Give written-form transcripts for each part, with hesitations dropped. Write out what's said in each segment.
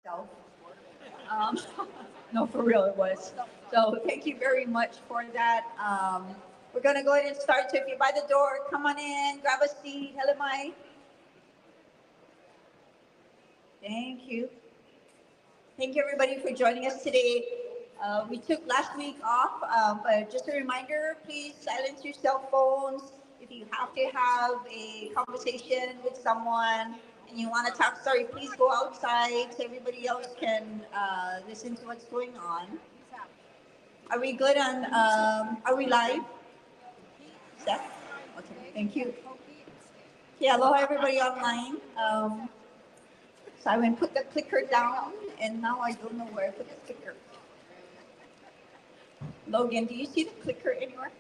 myself. Um, no, for real, it was. So thank you very much for that. We're going to go ahead and start. So if you're by the door, come on in, grab a seat. Hello, Mai. Thank you. Thank you, everybody, for joining us today. We took last week off, but just a reminder, please silence your cell phones. If you have to have a conversation with someone and you want to talk, sorry, please go outside so everybody else can listen to what's going on. Are we good on, are we live? Set? Okay, thank you. Okay, aloha, everybody online. So I went put the clicker down, and now I don't know where I put the clicker. Logan, do you see the clicker anywhere?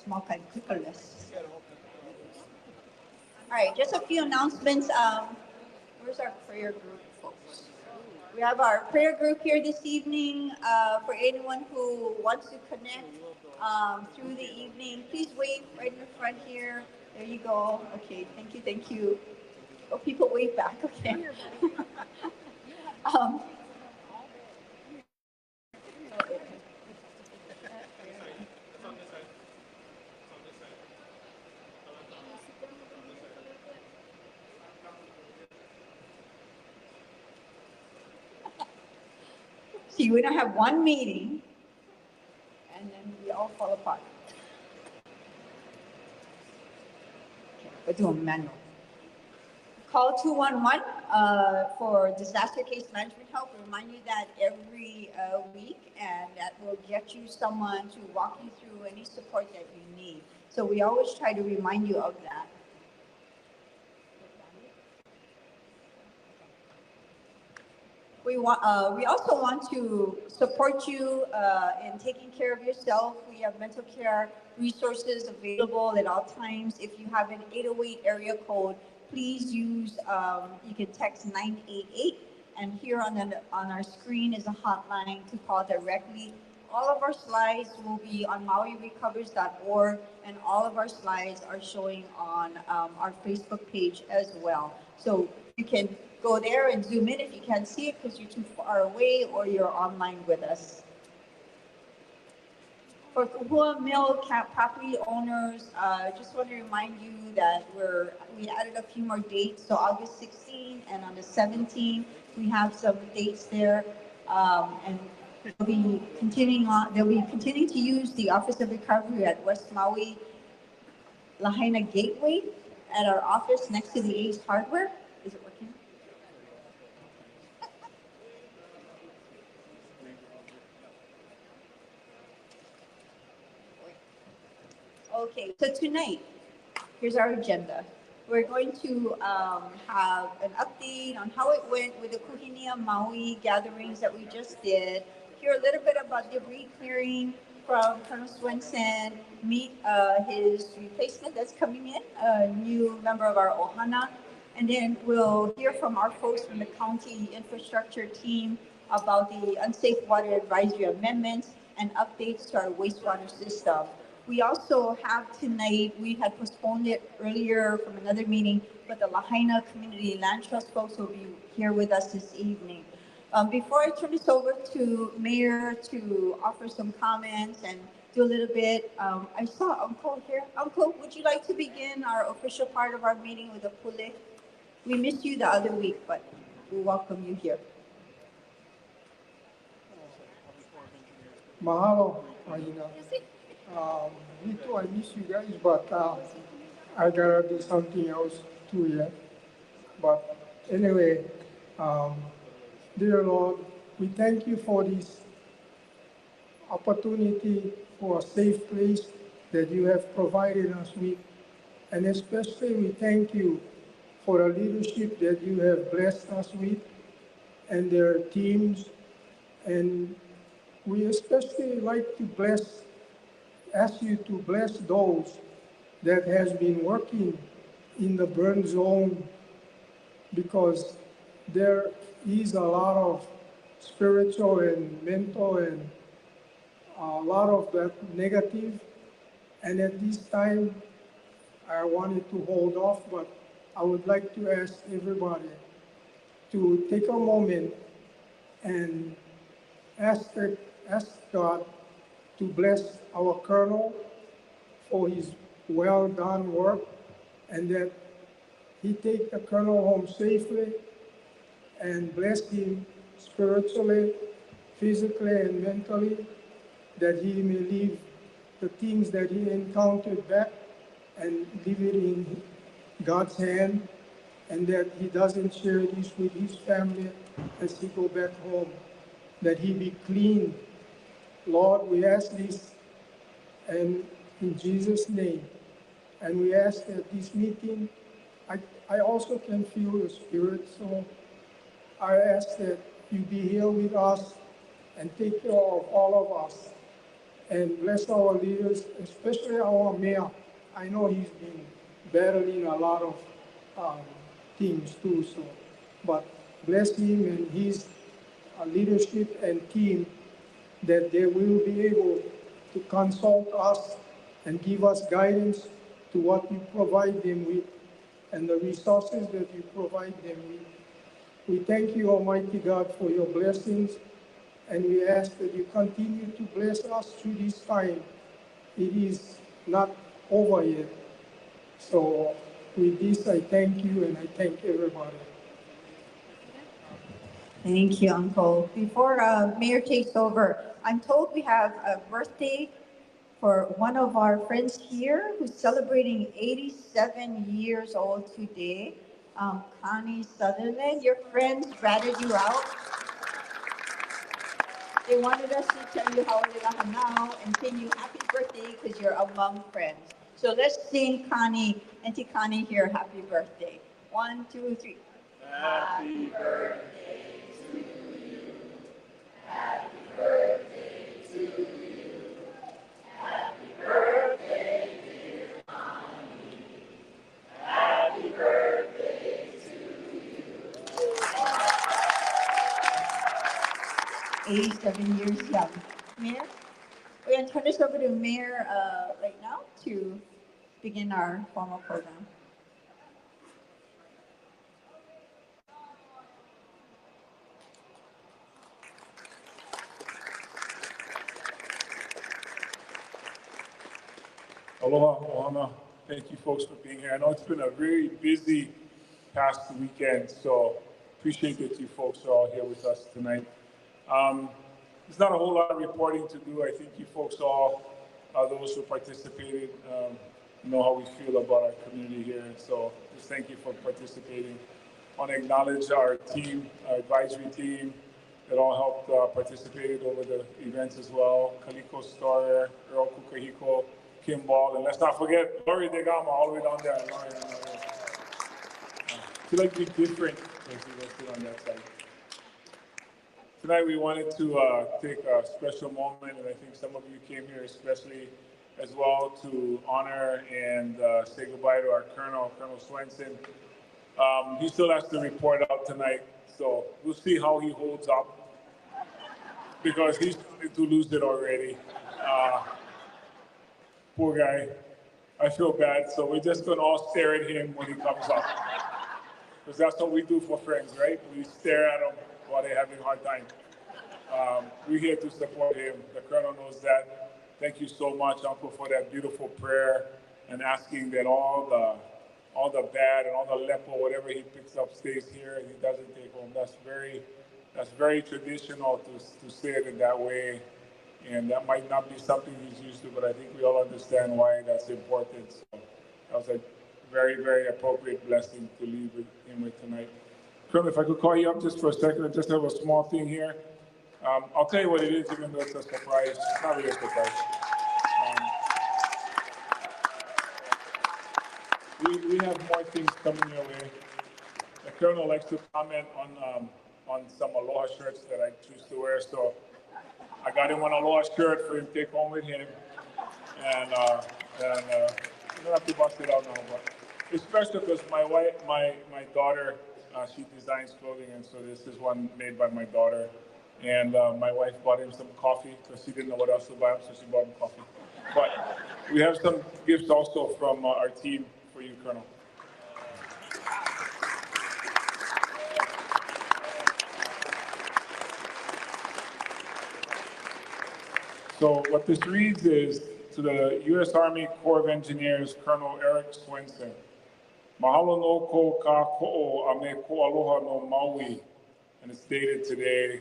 Small kind, clickerless. All right, just a few announcements. Where's our prayer group, folks? We have our prayer group here this evening. For anyone who wants to connect through the evening, please wave right in the front here. There you go. Okay, thank you, thank you. Oh, people wave back. Okay. um, See, we don't have one meeting, and then we all fall apart. Okay, we're doing manual. Call 211 for disaster case management help. We remind you that every week, and that will get you someone to walk you through any support that you need. So we always try to remind you of that. We also want to support you in taking care of yourself. We have mental care resources available at all times. If you have an 808 area code, please use, you can text 988. And here on our screen is a hotline to call directly. All of our slides will be on mauirecovers.org, and all of our slides are showing on our Facebook page as well. So you can go there and zoom in if you can't see it because you're too far away or you're online with us. For Kahua Mill property owners, just want to remind you that we added a few more dates. So August 16th and on the 17th, we have some dates there, and they'll be continuing on. They'll be continuing to use the Office of Recovery at West Maui Lahaina Gateway at our office next to the Ace Hardware. Is it working? Okay, so tonight, here's our agenda. We're going to have an update on how it went with the Kuhinia Maui gatherings that we just did, hear a little bit about debris clearing from Colonel Swenson, meet his replacement that's coming in, a new member of our Ohana, and then we'll hear from our folks from the county infrastructure team about the unsafe water advisory amendments and updates to our wastewater system. We also have tonight, we had postponed it earlier from another meeting, but the Lahaina Community Land Trust folks will be here with us this evening. Before I turn this over to Mayor to offer some comments and do a little bit, I saw Uncle here. Uncle, would you like to begin our official part of our meeting with a pule? We missed you the other week, but we welcome you here. Mahalo, Lahaina. Me too, I miss you guys, but I gotta do something else too yet. But anyway, dear Lord, we thank you for this opportunity for a safe place that you have provided us with. And especially we thank you for the leadership that you have blessed us with and their teams. And we especially like to ask you to bless those that has been working in the burn zone, because there is a lot of spiritual and mental and a lot of that negative, And at this time, I wanted to hold off, but I would like to ask everybody to take a moment and ask, ask God to bless our Colonel for his well done work, and that he take the Colonel home safely and bless him spiritually, physically, and mentally, that he may leave the things that he encountered back and leave it in God's hand, and that he doesn't share this with his family as he go back home, that he be clean. Lord, we ask this and in Jesus' name. And we ask that this meeting, I also can feel the Spirit, so I ask that you be here with us and take care of all of us and bless our leaders, especially our mayor. I know he's been battling a lot of um, things too, so, but bless him and his leadership and team, that they will be able to consult us and give us guidance to what you provide them with and the resources that you provide them with. We thank you, Almighty God, for your blessings, and we ask that you continue to bless us through this time. It is not over yet. So with this, I thank you and I thank everybody. Thank you, Uncle. Before Mayor takes over, I'm told we have a birthday for one of our friends here who's celebrating 87 years old today. Connie Sutherland, your friends ratted you out. They wanted us to tell you how it is now and sing you happy birthday because you're among friends. So let's sing Connie, Auntie Connie here, happy birthday. 1, 2, 3. Happy birthday to you. Happy birthday to you. Happy birthday, dear Connie. Happy birthday to you. 87 years young. Mayor, we're going to turn this over to Mayor right now to begin our formal program. Aloha, Ohana. Thank you folks for being here. I know it's been a very busy past weekend, so appreciate that you folks are all here with us tonight. There's not a whole lot of reporting to do. I think you folks all, those who participated, know how we feel about our community here. And so just thank you for participating. I want to acknowledge our team, our advisory team that all helped participated over the events as well. Kaliko Storer, Earl Kukahiko, Kim Ball, and let's not forget Lori Degama all the way down there. I feel like we're different as we sit on that side. Tonight we wanted to take a special moment, and I think some of you came here especially as well to honor and say goodbye to our Colonel Swenson. He still has to report out tonight, so we'll see how he holds up because he's starting to lose it already. Poor guy. I feel bad, so we're just going to all stare at him when he comes up. Because that's what we do for friends, right? We stare at them while they're having a hard time. We're here to support him. The Colonel knows that. Thank you so much, Uncle, for that beautiful prayer and asking that all the bad and all the lepo, whatever he picks up, stays here and he doesn't take home. That's very traditional to say it in that way. And that might not be something he's used to, but I think we all understand why that's important. So that was a very, very appropriate blessing to leave with him with tonight. Colonel, if I could call you up just for a second, I just have a small thing here. I'll tell you what it is, even though it's a surprise. It's not really a surprise. We have more things coming your way. The Colonel likes to comment on some Aloha shirts that I choose to wear, so I got him one Aloha shirt for him to take home with him, and you don't have to bust it out now, but it's special because my wife, my daughter, she designs clothing, and so this is one made by my daughter, and my wife bought him some coffee because she didn't know what else to buy him, so she bought him coffee. But We have some gifts also from our team for you, Colonel. So what this reads is, to the U.S. Army Corps of Engineers, Colonel Eric Swenson. Mahalo no ko ka ko'o a me ko aloha no Maui. And it's dated today.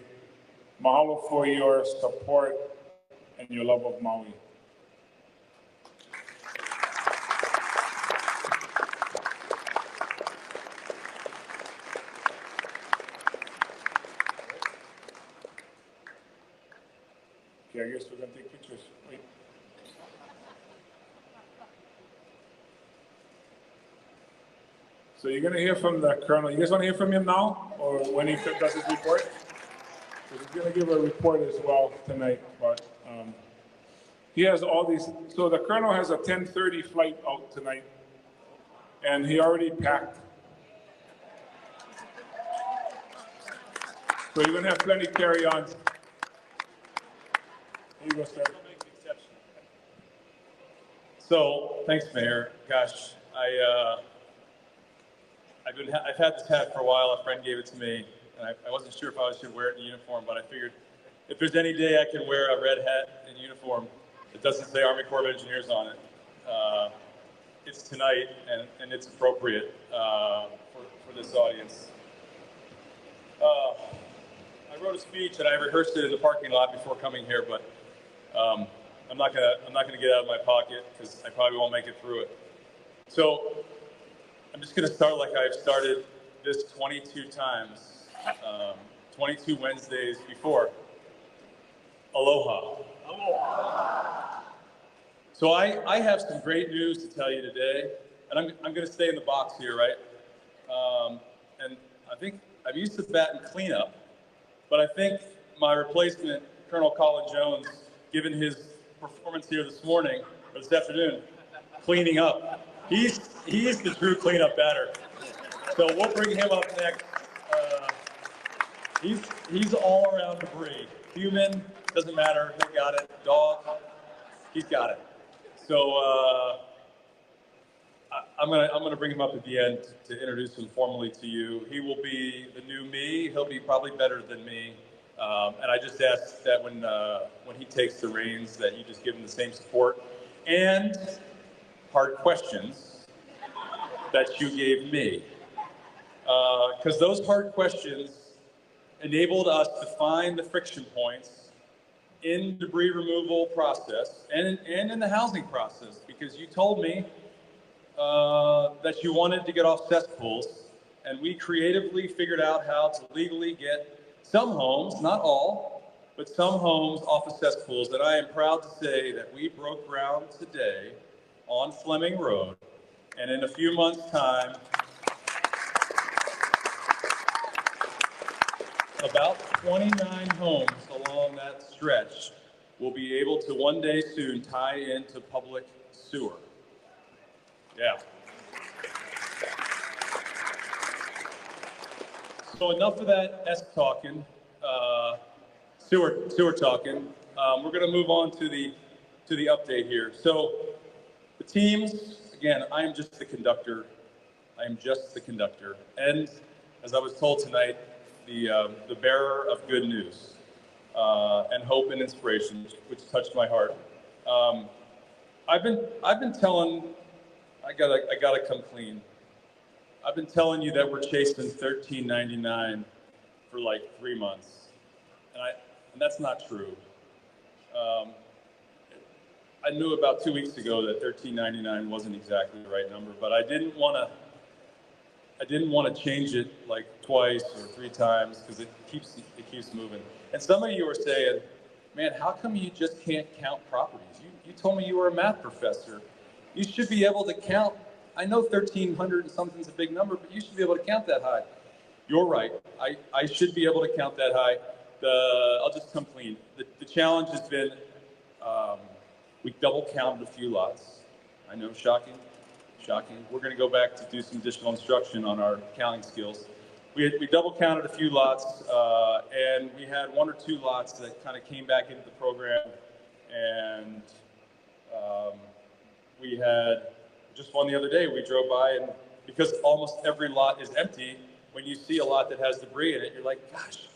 Mahalo for your support and your love of Maui. Okay, I guess we're gonna take pictures. Wait. So you're gonna hear from the Colonel. You guys wanna hear from him now, or when he does his report? He's gonna give a report as well tonight, but he has all these. So the Colonel has a 10:30 flight out tonight, and he already packed. So you're gonna have plenty carry-ons. Here you go, sir. So, thanks, Mayor. Gosh, I've had this hat for a while. A friend gave it to me, and I wasn't sure if I should wear it in uniform, but I figured if there's any day I can wear a red hat in uniform that doesn't say Army Corps of Engineers on it, it's tonight, and it's appropriate for this audience. I wrote a speech and I rehearsed it in the parking lot before coming here, but I'm not gonna get out of my pocket because I probably won't make it through it. So I'm just gonna start like I've started this 22 times, 22 Wednesdays before. Aloha. Aloha. So I have some great news to tell you today, and I'm gonna stay in the box here, right? And I think I've used the bat in cleanup, but I think my replacement, Colonel Colin Jones, given his performance here this morning, or this afternoon, cleaning up. He's the true cleanup batter. So we'll bring him up next. He's all around debris. Human, doesn't matter, he got it. Dog, he's got it. So I'm gonna bring him up at the end to introduce him formally to you. He will be the new me. He'll be probably better than me. And I just ask that when he takes the reins, that you just give him the same support and hard questions that you gave me. Because those hard questions enabled us to find the friction points in debris removal process and in the housing process. Because you told me that you wanted to get off cesspools, and we creatively figured out how to legally get some homes, not all, but some homes off of cesspools. And I am proud to say that we broke ground today on Fleming Road, and in a few months' time, about 29 homes along that stretch will be able to one day soon tie into public sewer. Yeah. So enough of that talking, sewer talking. We're going to move on to the update here. So the teams, again, I am just the conductor. I am just the conductor, and as I was told tonight, the bearer of good news and hope and inspiration, which touched my heart. I've been telling. I gotta come clean. I've been telling you that we're chasing $13.99 for like 3 months, and that's not true. I knew about 2 weeks ago that $13.99 wasn't exactly the right number, but I didn't want to change it like twice or 3 times because it keeps moving. And some of you are saying, "Man, how come you just can't count properties? You told me you were a math professor. You should be able to count. I know 1,300 and something's a big number, but you should be able to count that high." You're right. I should be able to count that high. I'll just come clean. The challenge has been we double counted a few lots. I know, shocking. We're going to go back to do some additional instruction on our counting skills. We double counted a few lots, and we had 1 or 2 lots that kind of came back into the program, and we had just one the other day. We drove by, and because almost every lot is empty, when you see a lot that has debris in it, you're like, gosh,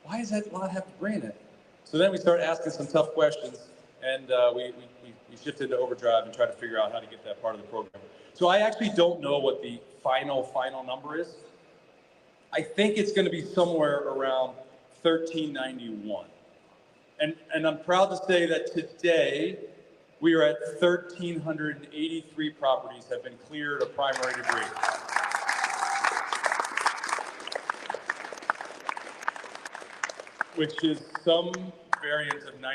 why does that lot have debris in it? So then we started asking some tough questions, and we shifted to overdrive and tried to figure out how to get that part of the program. So I actually don't know what the final number is. I think it's going to be somewhere around 1391. And I'm proud to say that today we are at 1,383 properties have been cleared of primary debris. Which is some variant of 99%,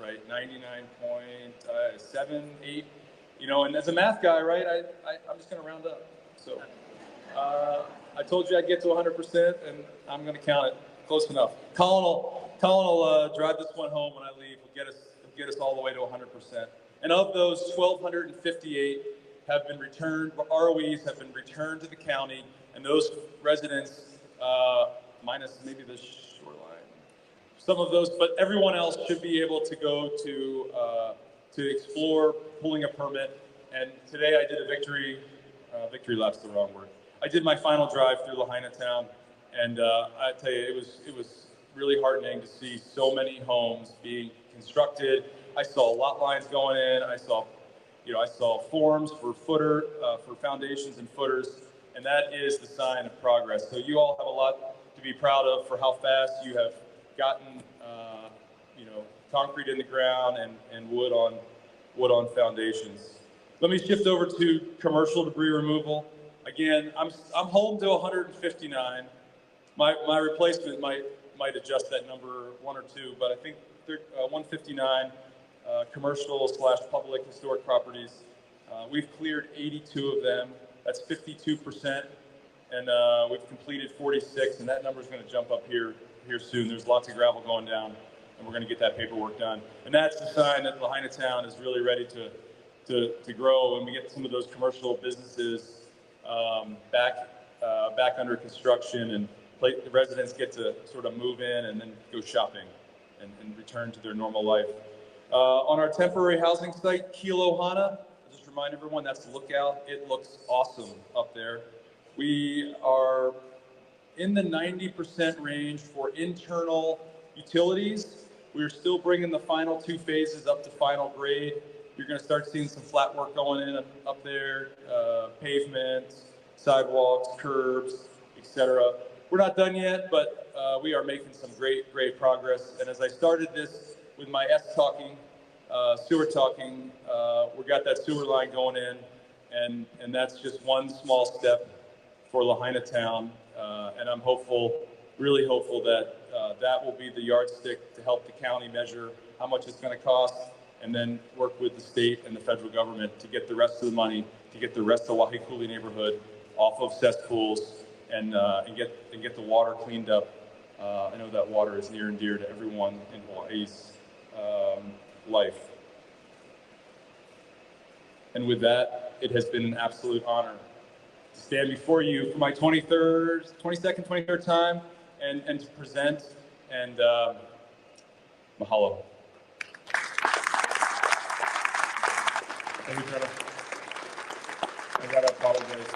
right? 99.7, 8, and as a math guy, right, I'm just gonna round up. So I told you I'd get to 100%, and I'm gonna count it close enough. Colin will drive this one home when I leave. We'll get us all the way to 100%. And of those, 1,258 have been returned, ROEs have been returned to the county, and those residents, minus maybe the shoreline, some of those, but everyone else should be able to go to explore pulling a permit. And today I did a victory lap's the wrong word. I did my final drive through Lahaina town, and I tell you, it was really heartening to see so many homes being constructed. I saw lot lines going in. I saw forms for for foundations and footers, and that is the sign of progress. So you all have a lot to be proud of for how fast you have gotten, concrete in the ground and wood on foundations. Let me shift over to commercial debris removal. Again, I'm home to 159. My replacement might adjust that number one or two, but I think 159 commercial/public historic properties. We've cleared 82 of them. That's 52%, and we've completed 46, and that number is going to jump up here soon. There's lots of gravel going down, and we're going to get that paperwork done. And that's the sign that Lahaina town is really ready to grow, and we get some of those commercial businesses back under construction, and the residents get to sort of move in and then go shopping and return to their normal life. On our temporary housing site, Kilohana, I'll just remind everyone, that's the lookout. It looks awesome up there. We are in the 90% range for internal utilities. We're still bringing the final 2 phases up to final grade. You're going to start seeing some flat work going in up there, pavements, sidewalks, curbs, etc. We're not done yet, but we are making some great progress. And as I started this with my sewer talking, we got that sewer line going in, and that's just one small step for Lahaina town. And I'm really hopeful that that will be the yardstick to help the county measure how much it's going to cost, and then work with the state and the federal government to get the rest of the money, to get the rest of the Wahikuli neighborhood off of cesspools and get the water cleaned up. I know that water is near and dear to everyone in Hawaii's life. And with that, it has been an absolute honor to stand before you for my 23rd time and to present, and mahalo. Thank you, Colonel. I gotta apologize.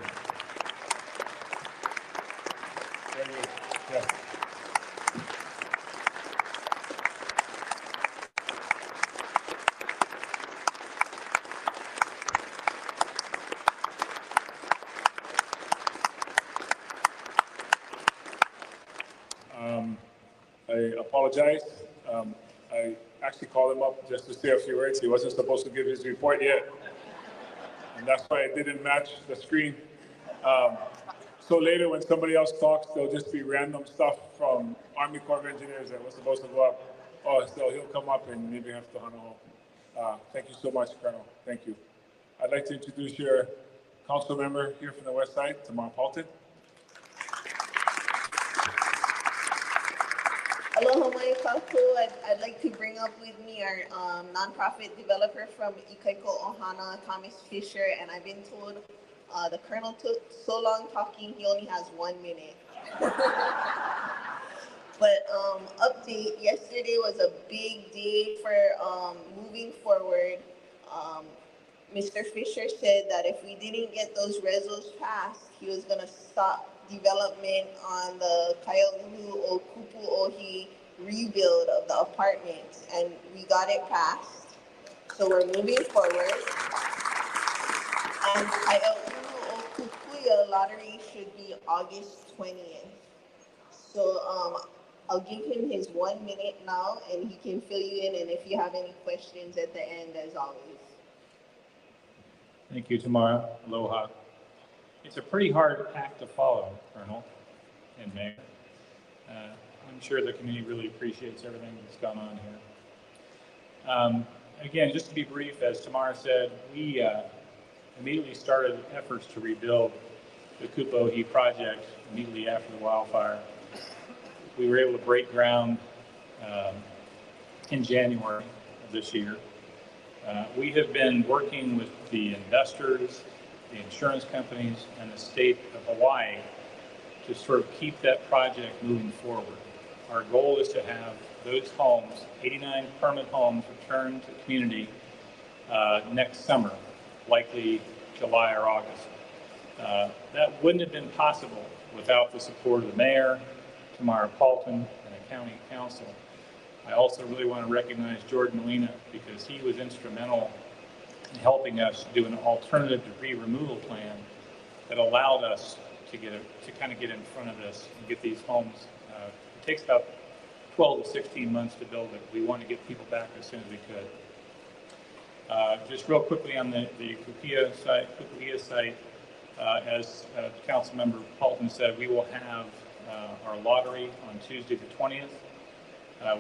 Very good. Yeah. I apologize. I actually called him up just to say a few words. He wasn't supposed to give his report yet. And that's why it didn't match the screen. So later when somebody else talks, there'll just be random stuff from Army Corps of Engineers that was supposed to go up. Oh, so he'll come up and maybe have to hunt home. Thank you so much, Colonel. Thank you. I'd like to introduce your council member here from the West Side, Tamar Paulton. Aloha mai kaku. I'd like to bring up with me our nonprofit developer from Ikaiko Ohana, Thomas Fisher, and I've been told the Colonel took so long talking, he only has 1 minute. But update, yesterday was a big day for moving forward. Mr. Fisher said that if we didn't get those resos passed, he was gonna stop development on the Kaia'ulu o Kupu Ohi rebuild of the apartments, and we got it passed. So we're moving forward. And Kaia'ulu o Kupuia lottery should be August 20th. So I'll give him his 1 minute now, and he can fill you in. And if you have any questions at the end, as always. Thank you, Tamara. Aloha. It's a pretty hard act to follow, Colonel and Mayor. I'm sure the community really appreciates everything that's gone on here. Again, just to be brief, as Tamara said, we immediately started efforts to rebuild the Kupohi project immediately after the wildfire. We were able to break ground in January of this year. We have been working with the investors, the insurance companies, and the state of Hawaii to sort of keep that project moving forward. Our goal is to have those homes, 89 permanent homes, returned to the community next summer, likely July or August. That wouldn't have been possible without the support of the mayor, Tamara Paulton, and the county council. I also really want to recognize Jordan Molina because he was instrumental in helping us do an alternative debris removal plan that allowed us to kind of get in front of this and get these homes. It takes about 12 to 16 months to build it. We want to get people back as soon as we could. Just real quickly on the Kupuia site, as Councilmember Paulton said, we will have our lottery on Tuesday the 20th.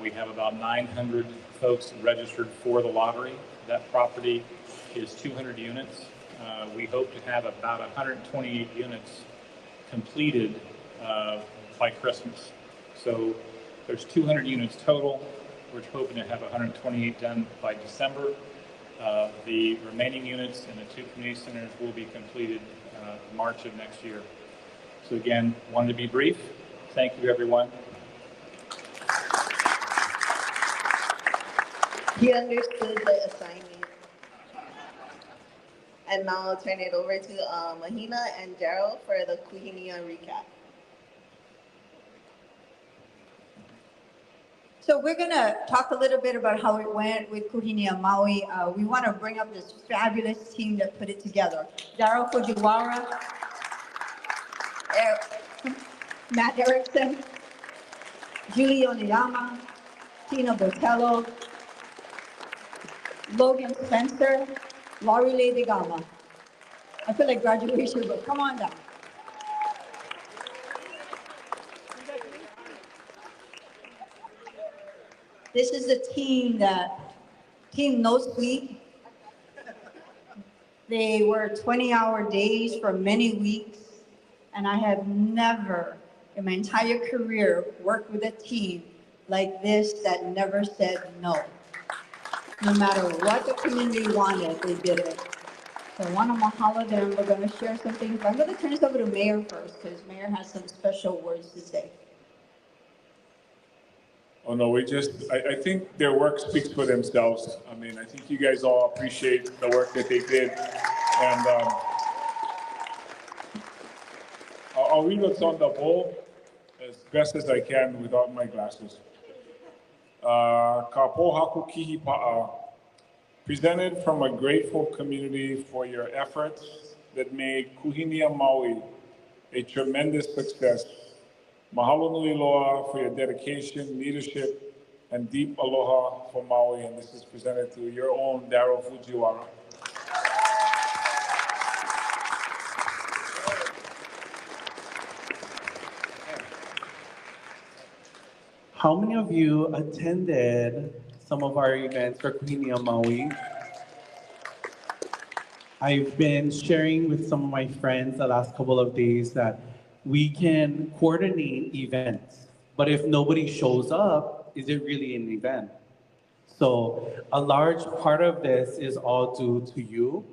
We have about 900 folks registered for the lottery. That property is 200 units. We hope to have about 128 units completed by Christmas. So there's 200 units total. We're hoping to have 128 done by December. The remaining units in the two community centers will be completed March of next year. So again, wanted to be brief. Thank you, everyone. He understood the assignment. And now I'll turn it over to Mahina and Daryl for the Kuhinia recap. So we're going to talk a little bit about how it went with Kuhinia Maui. We want to bring up this fabulous team that put it together. Daryl Fujiwara, Matt Erickson, Julie Oniyama, Tina Botello, Logan Spencer, Laurie Lady Gama. I feel like graduation, but come on down. This is a team No Sleep. They were 20-hour days for many weeks, and I have never in my entire career worked with a team like this that never said no. No matter what the community wanted, they did it. So I want to mahalo them. We're going to share some things. I'm going to turn this over to Mayor first, because Mayor has some special words to say. Oh no, I think their work speaks for themselves. I mean, I think you guys all appreciate the work that they did. And I'll read what's on the bowl as best as I can without my glasses. Ka pohaku kihi pa'a, presented from a grateful community for your efforts that made Kuhinia Maui a tremendous success. Mahalo nui loa for your dedication, leadership, and deep aloha for Maui. And this is presented to your own Daryl Fujiwara. How many of you attended some of our events for Kuhinia Maui? I've been sharing with some of my friends the last couple of days that we can coordinate events, but if nobody shows up, is it really an event? So a large part of this is all due to you,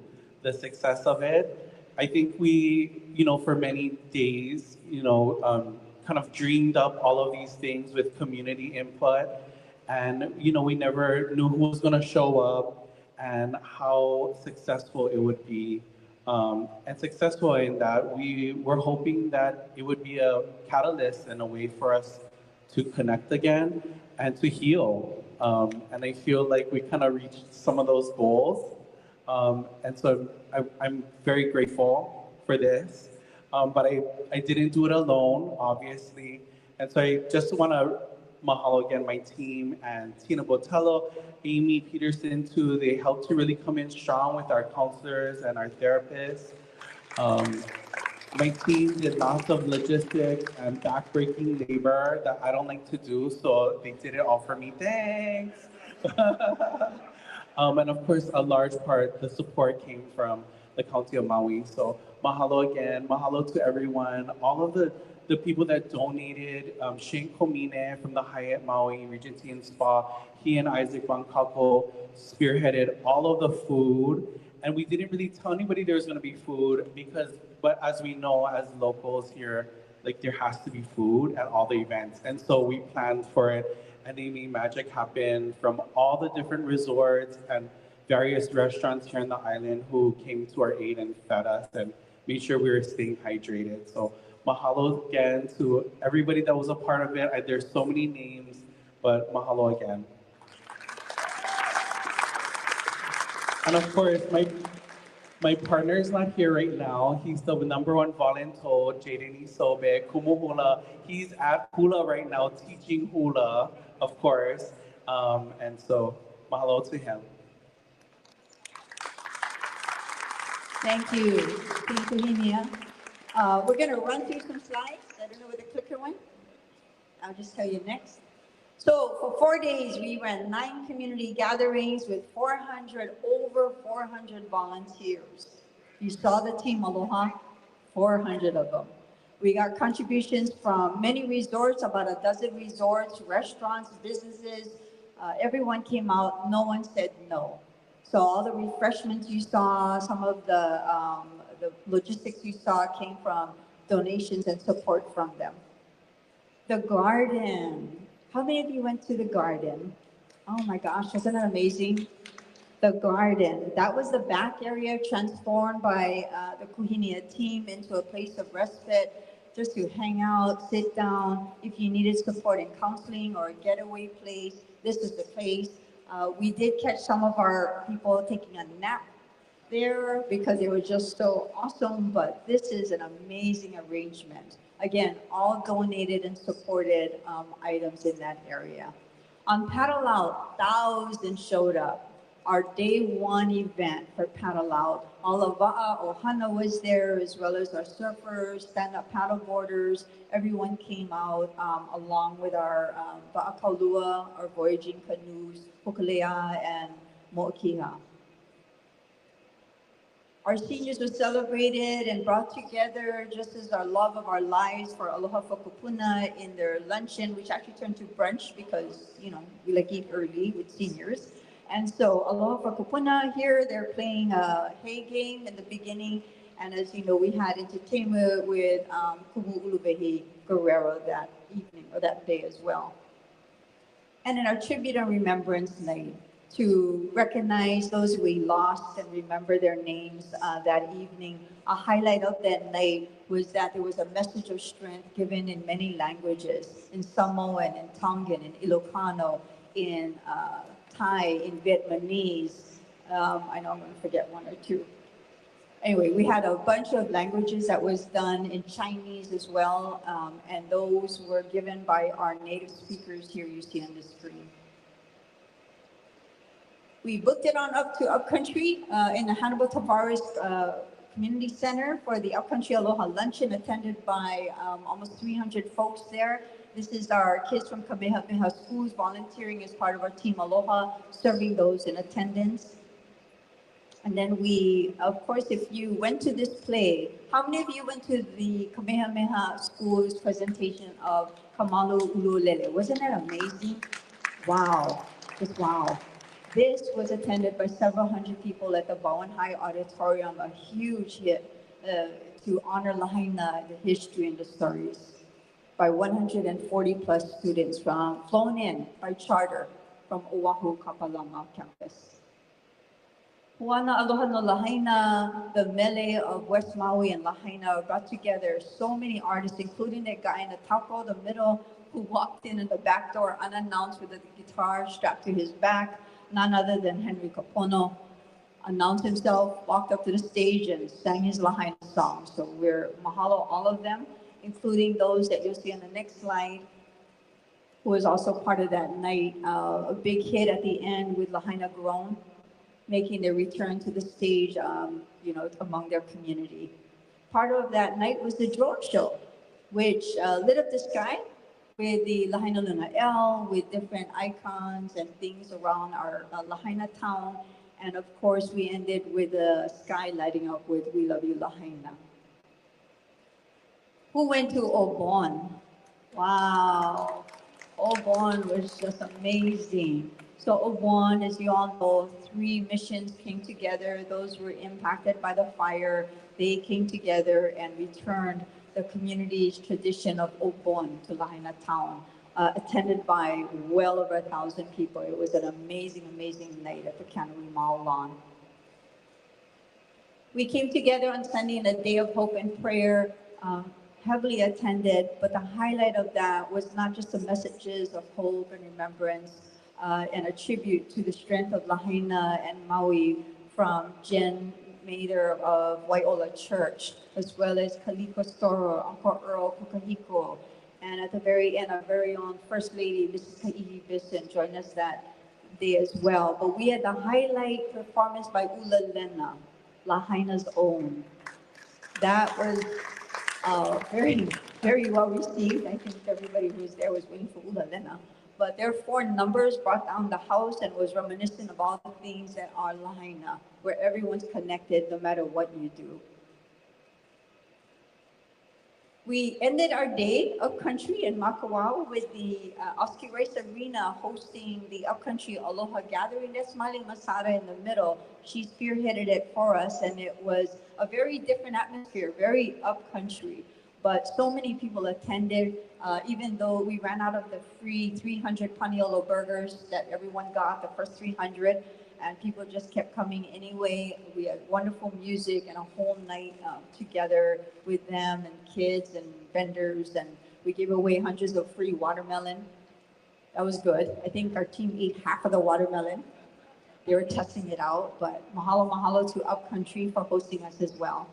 the success of it. I think we, for many days, kind of dreamed up all of these things with community input, and we never knew who was going to show up. and how successful it would be. And successful in that we were hoping that it would be a catalyst and a way for us to connect again and to heal. And I feel like we kind of reached some of those goals. And so I'm very grateful for this. But I didn't do it alone, obviously. And so I just want to mahalo again my team and Tina Botello, Amy Peterson too. They helped to really come in strong with our counselors and our therapists. Um, my team did lots of logistics and backbreaking labor that I don't like to do, so they did it all for me. Thanks. And of course, a large part, the support came from the County of Maui. So mahalo again, mahalo to everyone, all of the people that donated. Shane Komine from the Hyatt Maui Regency and Spa, he and Isaac Bankako spearheaded all of the food. And we didn't really tell anybody there was going to be food but as we know, as locals here, like there has to be food at all the events. And so we planned for it and they made magic happen from all the different resorts and various restaurants here on the island who came to our aid and fed us and made sure we were staying hydrated. So mahalo again to everybody that was a part of it. There's so many names, but mahalo again. And of course, my partner is not here right now. He's the number one volunteer, Jaden Isobe, Kumu Hula. He's at Hula right now, teaching hula, of course. And so, mahalo to him. Thank you. Thank you, Hinia. We're going to run through some slides. I don't know where the clicker went. I'll just tell you next. So for 4 days, we ran 9 community gatherings with over 400 volunteers. You saw the team, Aloha, 400 of them. We got contributions from many resorts, about a dozen resorts, restaurants, businesses. Everyone came out, no one said no. So all the refreshments you saw, some of the logistics you saw came from donations and support from them. The garden. How many of you went to the garden? Oh my gosh, wasn't that amazing? The garden. That was the back area transformed by the Kuhinia team into a place of respite, just to hang out, sit down. If you needed support in counseling or a getaway place, this is the place. We did catch some of our people taking a nap there because it was just so awesome, but this is an amazing arrangement. Again, all donated and supported items in that area. On Paddle Out, thousands showed up. Our day one event for Paddle Out. All of Ohana was there, as well as our surfers, stand-up paddleboarders. Everyone came out along with our Va'akaulua, our voyaging canoes, Hokulea and Mo'okiha. Our seniors were celebrated and brought together just as our love of our lives for Aloha Whakapuna in their luncheon, which actually turned to brunch because, we like eat early with seniors. And so Aloha Whakapuna here, they're playing a hay game in the beginning. And as you know, we had entertainment with Kumu Uluwehi Guerrero that evening or that day as well. And in our tribute and remembrance night, to recognize those we lost and remember their names that evening. A highlight of that night was that there was a message of strength given in many languages, in Samoan, in Tongan, in Ilocano, in Thai, in Vietnamese. I know I'm going to forget one or two. Anyway, we had a bunch of languages that was done in Chinese as well, and those were given by our native speakers here you see on the screen. We booked it on up to Upcountry in the Hannibal Tavares Community Center for the Upcountry Aloha Luncheon, attended by almost 300 folks there. This is our kids from Kamehameha schools volunteering as part of our Team Aloha, serving those in attendance. And then we, of course, if you went to this play, how many of you went to the Kamehameha schools presentation of Kamalu Ulu'olele? Wasn't that amazing? Wow, just wow. This was attended by several hundred people at the Bowen High Auditorium, a huge hit to honor Lahaina, the history and the stories, by 140 plus students flown in by charter from Oahu Kapalama campus. Huana Aloha no Lahaina, the Mele of West Maui and Lahaina brought together so many artists, including that guy in the taco, the middle, who walked in the back door unannounced with a guitar strapped to his back, none other than Henry Kapono, announced himself, walked up to the stage and sang his Lahaina song. So we're mahalo all of them, including those that you'll see on the next slide, who was also part of that night. A big hit at the end with Lahaina Grown, making their return to the stage, among their community. Part of that night was the drone show, which lit up the sky with the Lahaina Luna L, with different icons and things around our Lahaina town. And of course, we ended with the sky lighting up with We Love You Lahaina. Who went to Obon? Wow. Obon was just amazing. So Obon, as you all know, 3 missions came together. Those were impacted by the fire. They came together and returned the community's tradition of Obon to Lahaina town, attended by well over 1,000 people. It was an amazing, amazing night at the Cannery Mall lawn. We came together on Sunday in a day of hope and prayer, heavily attended, but the highlight of that was not just the messages of hope and remembrance and a tribute to the strength of Lahaina and Maui from Jen Mather of Waiola Church, as well as Kaliko Storo, Uncle Earl Kukahiko, and at the very end, our very own First Lady, Mrs. Ka'ihi Bison, joined us that day as well. But we had the highlight performance by Ula Lena, Lahaina's own. That was very, very well received. I think everybody who was there was waiting for Ula Lena. But their 4 numbers brought down the house and was reminiscent of all the things that are Lahaina, where everyone's connected no matter what you do. We ended our day upcountry in Makawao with the Oski Rice Arena hosting the upcountry Aloha gathering. That's Smiling Masada in the middle. She spearheaded it for us, and it was a very different atmosphere, very upcountry. But so many people attended, even though we ran out of the free 300 Paniolo burgers that everyone got, the first 300, and people just kept coming anyway. We had wonderful music and a whole night together with them and kids and vendors, and we gave away hundreds of free watermelon. That was good. I think our team ate half of the watermelon. They were testing it out, but mahalo, mahalo to Upcountry for hosting us as well.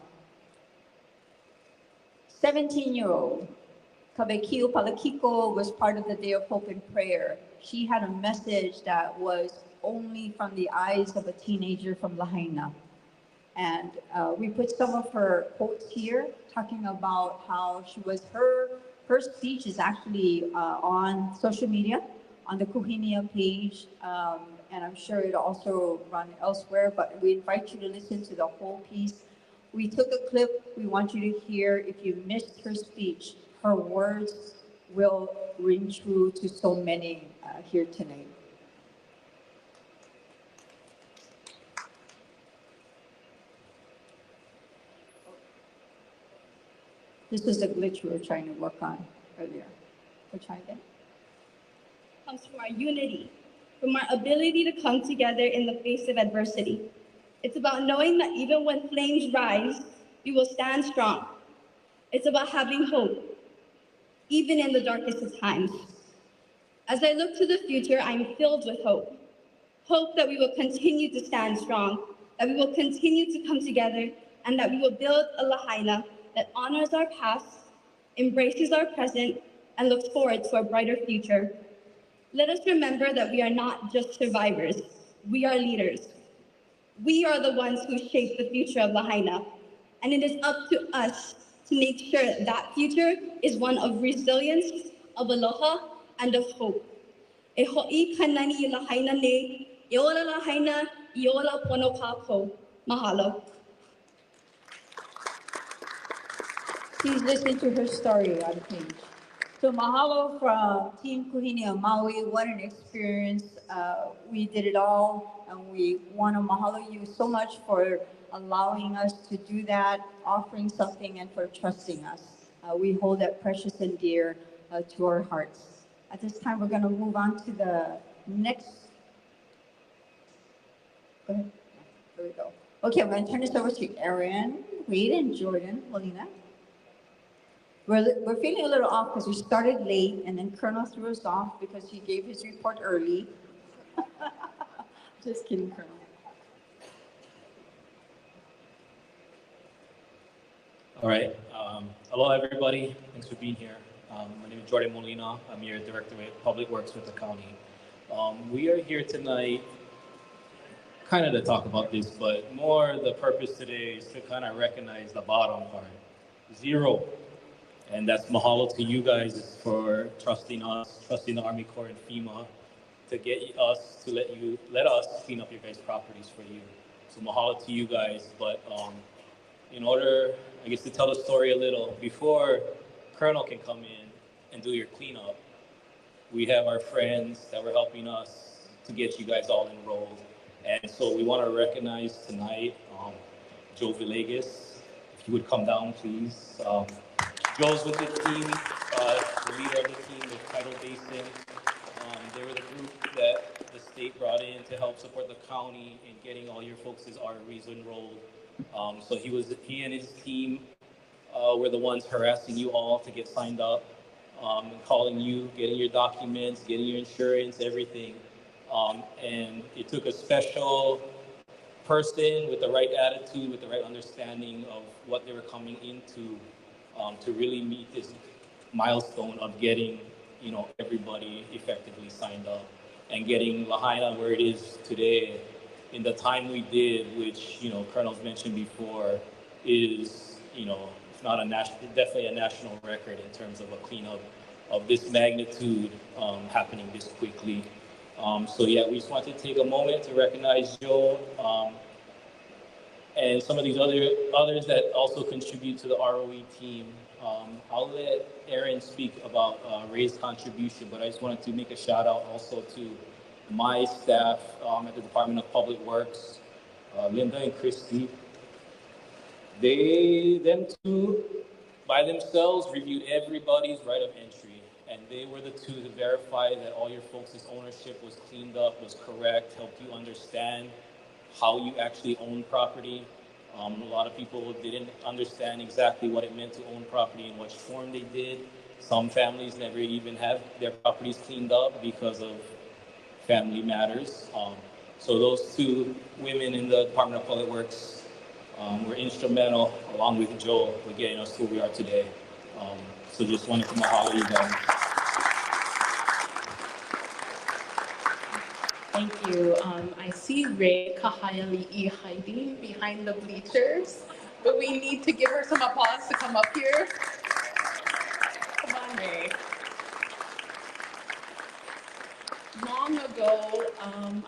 17-year-old Kabekiu Palakiko was part of the Day of Hope and Prayer. She had a message that was only from the eyes of a teenager from Lahaina. And we put some of her quotes here, talking about how she was, her speech is actually on social media, on the Kuhinia page, and I'm sure it'll also run elsewhere, but we invite you to listen to the whole piece. We took a clip we want you to hear. If you missed her speech, her words will ring true to so many here tonight. This is the glitch we were trying to work on earlier. We'll try again. Comes from our unity, from our ability to come together in the face of adversity. It's about knowing that even when flames rise, we will stand strong. It's about having hope, even in the darkest of times. As I look to the future, I'm filled with hope. Hope that we will continue to stand strong, that we will continue to come together, and that we will build a Lahaina that honors our past, embraces our present, and looks forward to a brighter future. Let us remember that we are not just survivors, we are leaders. We are the ones who shape the future of Lahaina, and it is up to us to make sure that future is one of resilience, of aloha, and of hope. E ho'i kanani Lahaina ne, e ola Lahaina, e ola pono kākou. Mahalo. Please listen to her story on the page. So mahalo from Team Kuhinia Maui. What an experience. We did it all, and we want to mahalo you so much for allowing us to do that, offering something, and for trusting us. We hold that precious and dear to our hearts. At this time, we're going to move on to the next. Go ahead. There we go. Okay, I'm going to turn this over to Aaron, Wade, and Jordan. Molina. We're feeling a little off because we started late, and then Colonel threw us off because he gave his report early. Just kidding, Colonel. All right. Hello, everybody. Thanks for being here. My name is Jordan Molina. I'm your Director of Public Works with the county. We are here tonight kind of to talk about this, but more the purpose today is to kind of recognize the bottom part, zero. And that's mahalo to you guys for trusting us, trusting the Army Corps and FEMA to get us to let us clean up your guys' properties for you. So mahalo to you guys. But in order, I guess, to tell the story a little, before Colonel can come in and do your cleanup, we have our friends that were helping us to get you guys all enrolled. And so we want to recognize tonight Joe Villegas. If you would come down, please. Joe's with the team, the leader of the team with Tidal Basin. They were the group that the state brought in to help support the county in getting all your folks' ROEs enrolled. So he and his team were the ones harassing you all to get signed up, and calling you, getting your documents, getting your insurance, everything. And it took a special person with the right attitude, with the right understanding of what they were coming into, to really meet this milestone of getting, everybody effectively signed up and getting Lahaina where it is today in the time we did, which, Colonel's mentioned before, is, if not definitely a national record in terms of a cleanup of this magnitude happening this quickly. So yeah, we just wanted to take a moment to recognize Joe and some of these others that also contribute to the ROE team. I'll let Aaron speak about Ray's contribution, but I just wanted to make a shout out also to my staff at the Department of Public Works, Linda and Christy. Them two, by themselves, reviewed everybody's right of entry, and they were the two to verify that all your folks' ownership was cleaned up, was correct, helped you understand how you actually own property. A lot of people didn't understand exactly what it meant to own property and what form they did. Some families never even have their properties cleaned up because of family matters. So those two women in the Department of Public Works were instrumental, along with Joe, with getting us to where we are today. So just wanted to mahalo you guys. Thank you. I see Ray Kahayali'i hiding behind the bleachers, but we need to give her some applause to come up here. Come on, Ray. Long ago,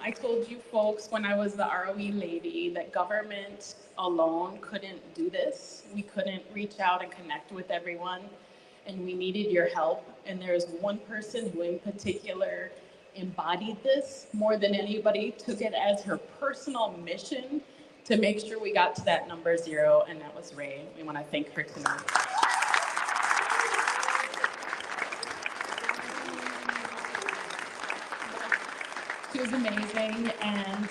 I told you folks when I was the ROE lady that government alone couldn't do this. We couldn't reach out and connect with everyone, and we needed your help. And there's one person who in particular embodied this more than anybody, took it as her personal mission to make sure we got to that number 0, and that was Ray. We want to thank her tonight. She was amazing, and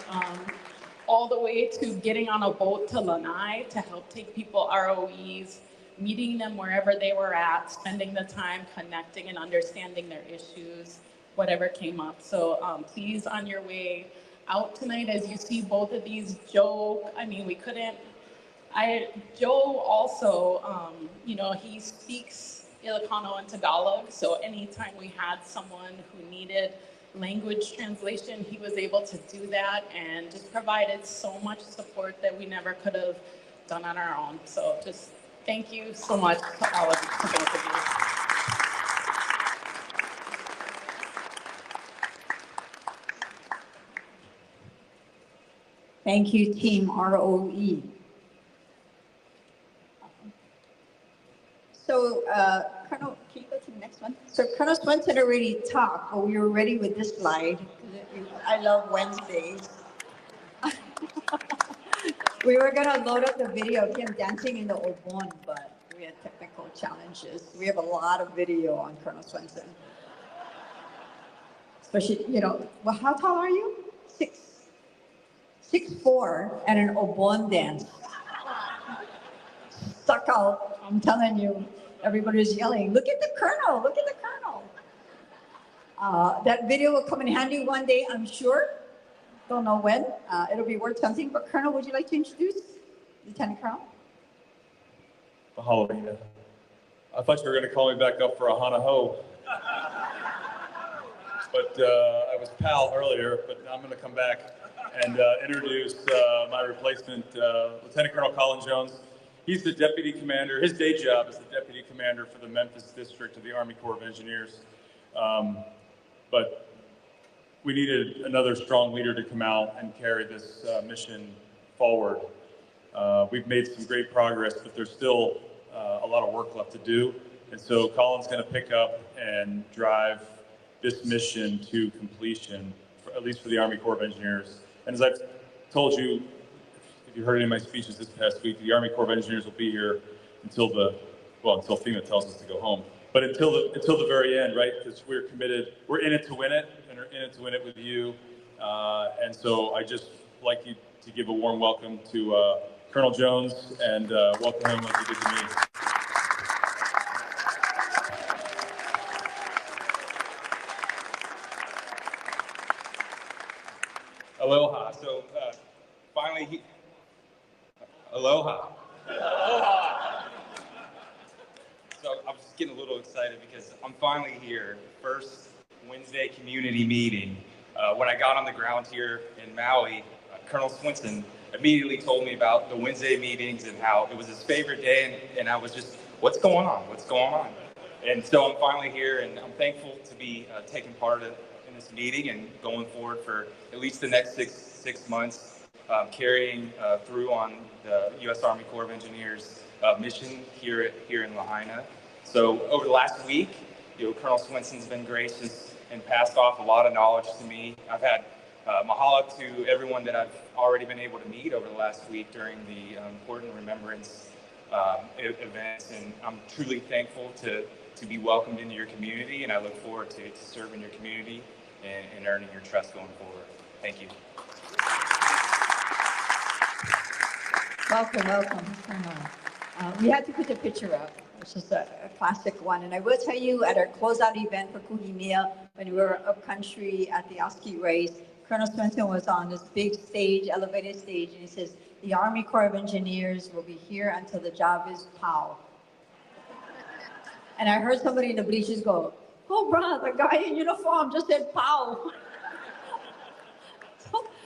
all the way to getting on a boat to Lanai to help take people ROEs, meeting them wherever they were at, spending the time connecting and understanding their issues, whatever came up. So please, on your way out tonight, as you see both of these, Joe, Joe also, he speaks Ilocano and Tagalog. So anytime we had someone who needed language translation, he was able to do that and just provided so much support that we never could have done on our own. So just thank you so much to all of you, to both of you. Thank you, Team ROE. So, Colonel, can you go to the next one? So, Colonel Swenson already talked, but we were ready with this slide. I love Wednesdays. We were going to load up the video of him dancing in the Obon, but we had technical challenges. We have a lot of video on Colonel Swenson. Especially, well, how tall are you? 6'4", and an obon dance. Stuck out, I'm telling you. Everybody was yelling, look at the colonel, look at the colonel. That video will come in handy one day, I'm sure. Don't know when. It'll be worth something. But Colonel, would you like to introduce Lieutenant Colonel? Mahalo, Nina. I thought you were going to call me back up for a hana ho. But I was pal earlier, but I'm going to come back and introduce my replacement, Lieutenant Colonel Colin Jones. He's the deputy commander. His day job is the deputy commander for the Memphis district of the Army Corps of Engineers. But we needed another strong leader to come out and carry this mission forward. We've made some great progress, but there's still a lot of work left to do. And so Colin's going to pick up and drive this mission to completion, at least for the Army Corps of Engineers. And as I've told you, if you heard any of my speeches this past week, the Army Corps of Engineers will be here until FEMA tells us to go home. But until the very end, right? Because we're committed, we're in it to win it, and we're in it to win it with you. And so I just like you to give a warm welcome to Colonel Jones and welcome him like you did to me. Aloha. So finally, aloha. Aloha. So I was just getting a little excited because I'm finally here. First Wednesday community meeting. When I got on the ground here in Maui, Colonel Swinson immediately told me about the Wednesday meetings and how it was his favorite day. And I was just, what's going on? What's going on? And so I'm finally here, and I'm thankful to be taking part in this meeting and going forward for at least the next six months, carrying through on the U.S. Army Corps of Engineers mission here in Lahaina. So over the last week, Colonel Swinson's been gracious and passed off a lot of knowledge to me. I've had mahalo to everyone that I've already been able to meet over the last week during the important remembrance events, and I'm truly thankful to be welcomed into your community, and I look forward to serving your community and earning your trust going forward. Thank you. Welcome, Colonel. We had to put a picture up, which is a classic one. And I will tell you, at our closeout event for Kuhinia, when we were up country at the Oski race, Colonel Swinson was on this big stage, elevated stage, and he says, the Army Corps of Engineers will be here until the job is POW. And I heard somebody in the bleachers go, oh, brother, the guy in uniform just said POW.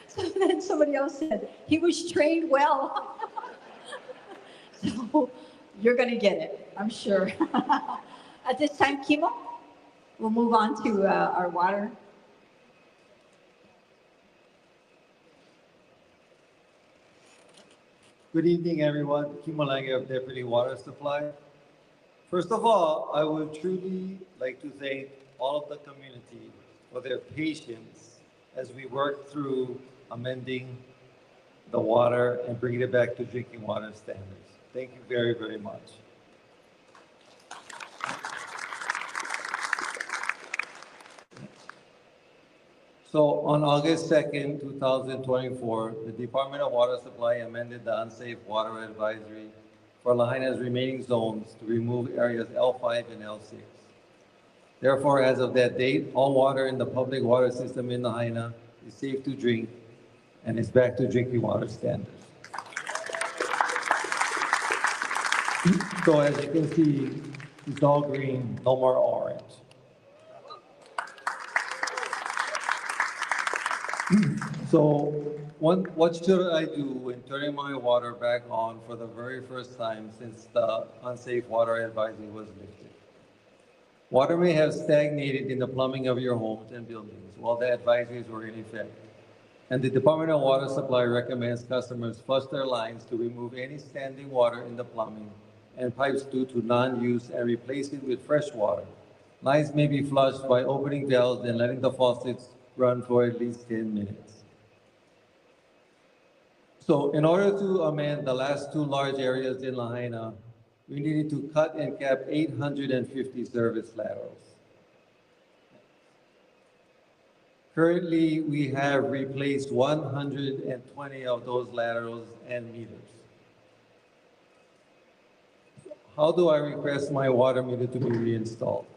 So then somebody else said, he was trained well. So you're going to get it, I'm sure. At this time, Kimo, we'll move on to our water. Good evening, everyone. Kimo Lange of Deputy Water Supply. First of all, I would truly like to thank all of the community for their patience as we work through amending the water and bringing it back to drinking water standards. Thank you very, very much. So on August 2nd, 2024, the Department of Water Supply amended the unsafe water advisory for Lahaina's remaining zones to remove areas L5 and L6. Therefore, as of that date, all water in the public water system in Lahaina is safe to drink and is back to drinking water standards. So as you can see, it's all green, no more orange. So what should I do when turning my water back on for the very first time since the unsafe water advisory was lifted? Water may have stagnated in the plumbing of your homes and buildings while the advisories were in effect. And the Department of Water Supply recommends customers flush their lines to remove any standing water in the plumbing and pipes due to non-use and replace it with fresh water. Lines may be flushed by opening valves and letting the faucets run for at least 10 minutes. So in order to amend the last two large areas in Lahaina, we needed to cut and cap 850 service laterals. Currently, we have replaced 120 of those laterals and meters. How do I request my water meter to be reinstalled?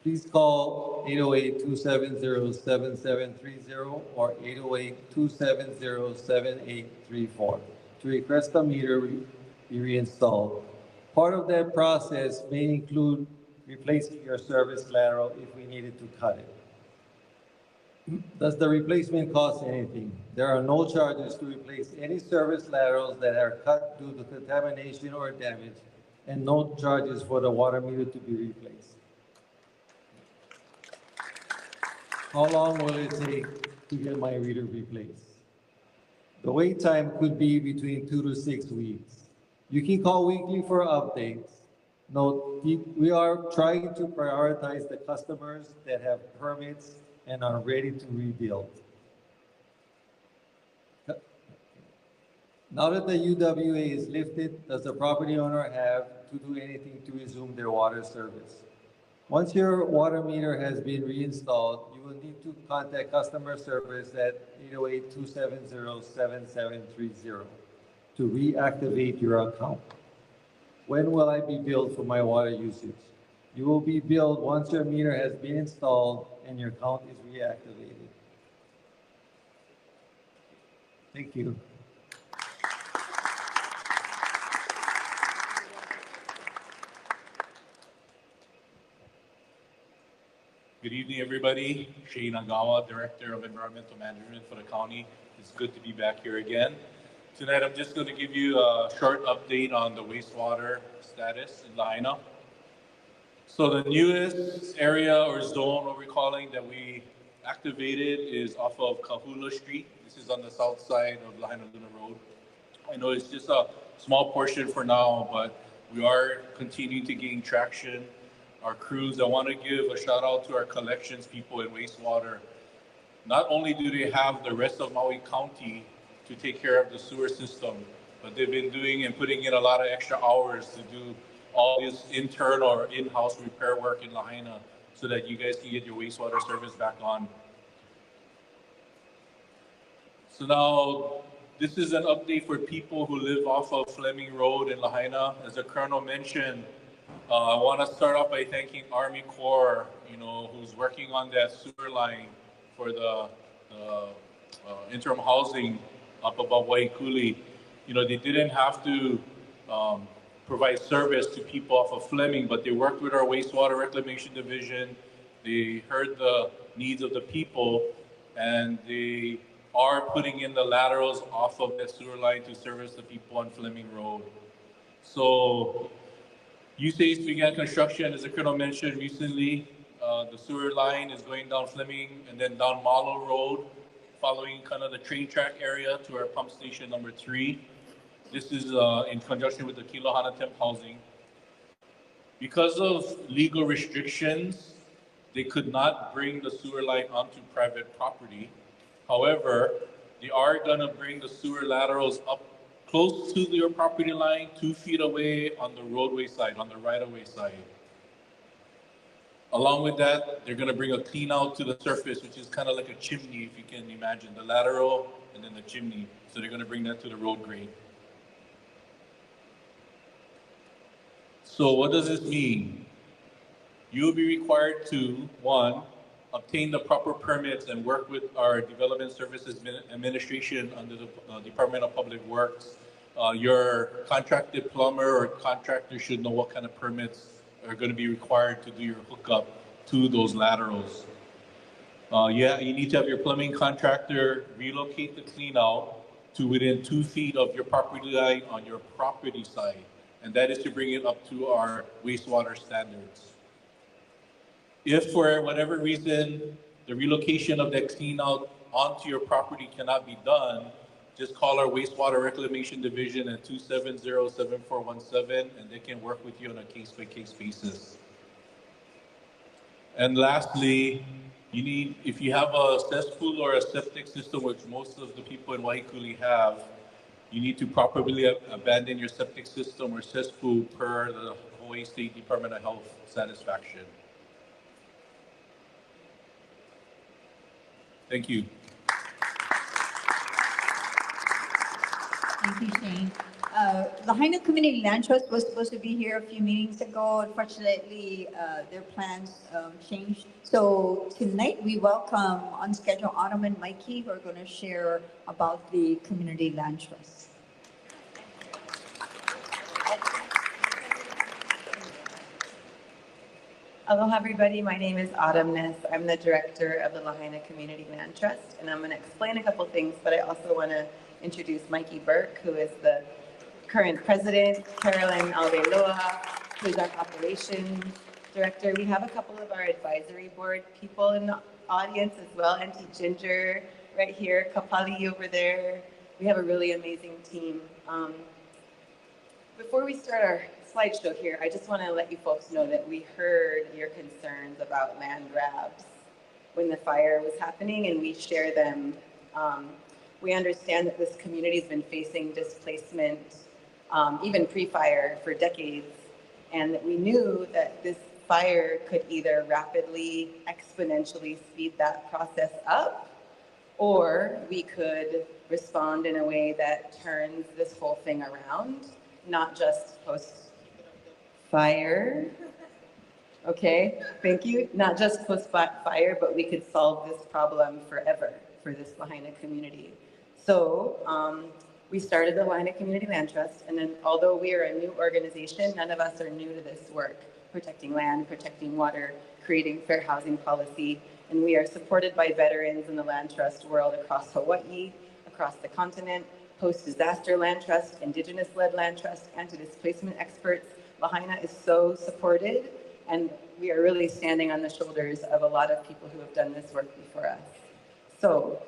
Please call 808-270-7730 or 808-270-7834 to request a meter be reinstalled. Part of that process may include replacing your service lateral if we needed to cut it. Does the replacement cost anything? There are no charges to replace any service laterals that are cut due to contamination or damage, and no charges for the water meter to be replaced. How long will it take to get my reader replaced? The wait time could be between 2 to 6 weeks. You can call weekly for updates. Note, we are trying to prioritize the customers that have permits and are ready to rebuild. Now that the UWA is lifted, does the property owner have to do anything to resume their water service? Once your water meter has been reinstalled, you will need to contact customer service at 808-270-7730 to reactivate your account. When will I be billed for my water usage? You will be billed once your meter has been installed and your account is reactivated. Thank you. Good evening, everybody. Shane Agawa, Director of Environmental Management for the county. It's good to be back here again. Tonight, I'm just going to give you a short update on the wastewater status in Lahaina. So the newest area or zone, what we're calling, that we activated is off of Kahula Street. This is on the south side of Lahaina Luna Road. I know it's just a small portion for now, but we are continuing to gain traction. Our crews, I want to give a shout out to our collections people in wastewater. Not only do they have the rest of Maui County to take care of the sewer system, but they've been doing and putting in a lot of extra hours to do all this internal or in-house repair work in Lahaina so that you guys can get your wastewater service back on. So now, this is an update for people who live off of Fleming Road in Lahaina. As the Colonel mentioned, I want to start off by thanking Army Corps, who's working on that sewer line for the interim housing up above Waikuli. They didn't have to provide service to people off of Fleming, but they worked with our wastewater reclamation division. They heard the needs of the people, and they are putting in the laterals off of that sewer line to service the people on Fleming Road. So USACE began construction, as the Colonel mentioned recently. The sewer line is going down Fleming and then down Malo Road, following kind of the train track area to our pump station number 3. This is in conjunction with the Kilohana Temp Housing. Because of legal restrictions, they could not bring the sewer line onto private property. However, they are going to bring the sewer laterals up close to your property line, 2 feet away on the roadway side, on the right-of-way side. Along with that, they're going to bring a clean out to the surface, which is kind of like a chimney, if you can imagine, the lateral and then the chimney. So they're going to bring that to the road grade. So what does this mean? You'll be required to, 1, obtain the proper permits and work with our Development Services Administration under the Department of Public Works. Your contracted plumber or contractor should know what kind of permits are going to be required to do your hookup to those laterals. You need to have your plumbing contractor relocate the clean out to within 2 feet of your property line on your property side. And that is to bring it up to our wastewater standards. If for whatever reason the relocation of that clean out onto your property cannot be done, just call our wastewater reclamation division at 270-7417 and they can work with you on a case-by-case basis. And lastly, if you have a cesspool or a septic system, which most of the people in Waikuli have, you need to properly abandon your septic system or cesspool per the Hawaii State Department of Health satisfaction. Thank you. Thank you, Shane. Lahaina Community Land Trust was supposed to be here a few meetings ago. Unfortunately, their plans changed. So tonight we welcome on schedule Autumn and Mikey, who are going to share about the Community Land Trust. Aloha, everybody. My name is Autumn Ness. I'm the director of the Lahaina Community Land Trust, and I'm going to explain a couple things, but I also want to introduce Mikey Burke, who is the current president, Carolyn Alveloa, who's our operations director. We have a couple of our advisory board people in the audience as well, Auntie Ginger right here, Kapali over there. We have a really amazing team. Before we start our slideshow here, I just want to let you folks know that we heard your concerns about land grabs when the fire was happening, and we share them. We understand that this community has been facing displacement, even pre-fire, for decades, and that we knew that this fire could either rapidly, exponentially speed that process up, or we could respond in a way that turns this whole thing around, not just post-fire. Okay, thank you. Not just post-fire, but we could solve this problem forever for this Lahaina community. So we started the Lahaina Community Land Trust, and then although we are a new organization, none of us are new to this work, protecting land, protecting water, creating fair housing policy, and we are supported by veterans in the land trust world across Hawaii, across the continent, post-disaster land trust, indigenous-led land trust, anti-displacement experts. Lahaina is so supported, and we are really standing on the shoulders of a lot of people who have done this work before us. So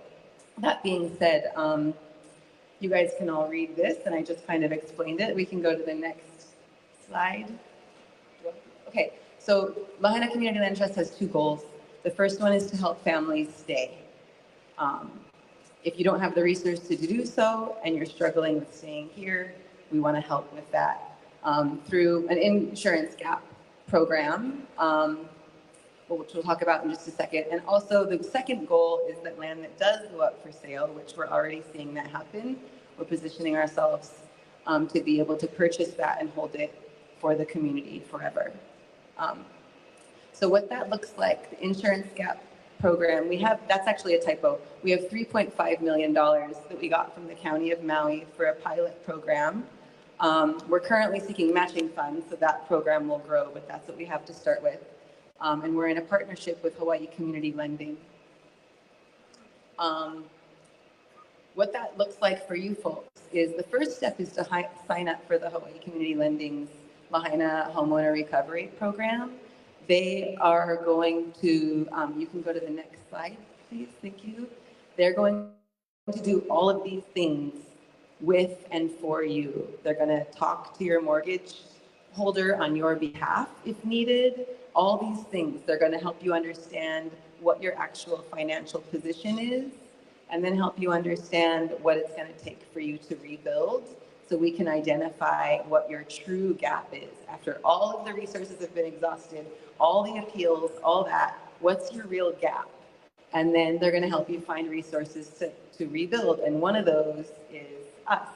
that being said, you guys can all read this, and I just kind of explained it. We can go to the next slide. Okay, so Lahaina Community Land Trust has two goals. The first one is to help families stay. If you don't have the resources to do so and you're struggling with staying here, we want to help with that through an insurance gap program, which we'll talk about in just a second. And also the second goal is that land that does go up for sale, which we're already seeing that happen, we're positioning ourselves to be able to purchase that and hold it for the community forever. So what that looks like, the insurance gap program, that's actually a typo. We have $3.5 million that we got from the County of Maui for a pilot program. We're currently seeking matching funds, so that program will grow, but that's what we have to start with. And we're in a partnership with Hawaii Community Lending. What that looks like for you folks is the first step is to sign up for the Hawaii Community Lending's Lahaina Homeowner Recovery Program. They are going to, you can go to the next slide, please, thank you. They're going to do all of these things with and for you. They're gonna talk to your mortgage holder on your behalf if needed, all these things. They're gonna help you understand what your actual financial position is, and then help you understand what it's gonna take for you to rebuild, so we can identify what your true gap is. After all of the resources have been exhausted, all the appeals, all that, what's your real gap? And then they're gonna help you find resources to rebuild, and one of those is us.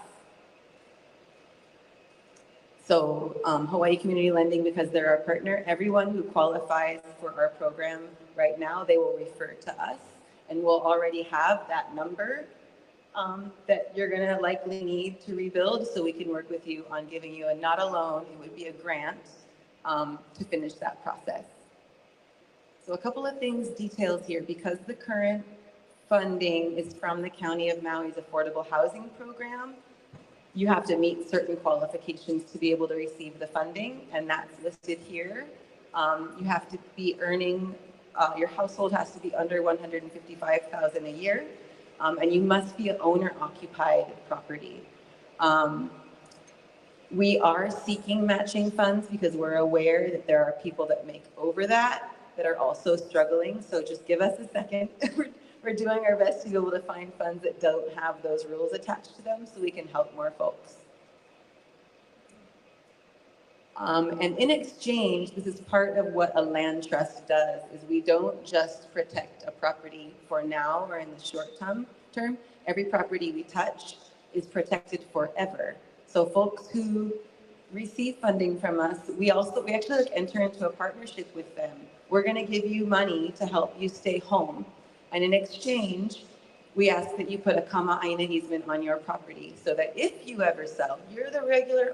So Hawaii Community Lending, because they're our partner, everyone who qualifies for our program right now, they will refer to us, and we'll already have that number that you're gonna likely need to rebuild, so we can work with you on giving you not a loan, it would be a grant to finish that process. So a couple of things, details here, because the current funding is from the County of Maui's Affordable Housing Program, you have to meet certain qualifications to be able to receive the funding, and that's listed here. You have to be earning, your household has to be under $155,000 a year, and you must be an owner-occupied property. We are seeking matching funds because we're aware that there are people that make over that are also struggling. So just give us a second. We're doing our best to be able to find funds that don't have those rules attached to them so we can help more folks. And in exchange, this is part of what a land trust does, is we don't just protect a property for now or in the short term. Every property we touch is protected forever. So folks who receive funding from us, we actually enter into a partnership with them. We're gonna give you money to help you stay home. And in exchange, we ask that you put a kama aina easement on your property so that if you ever sell, you're the regular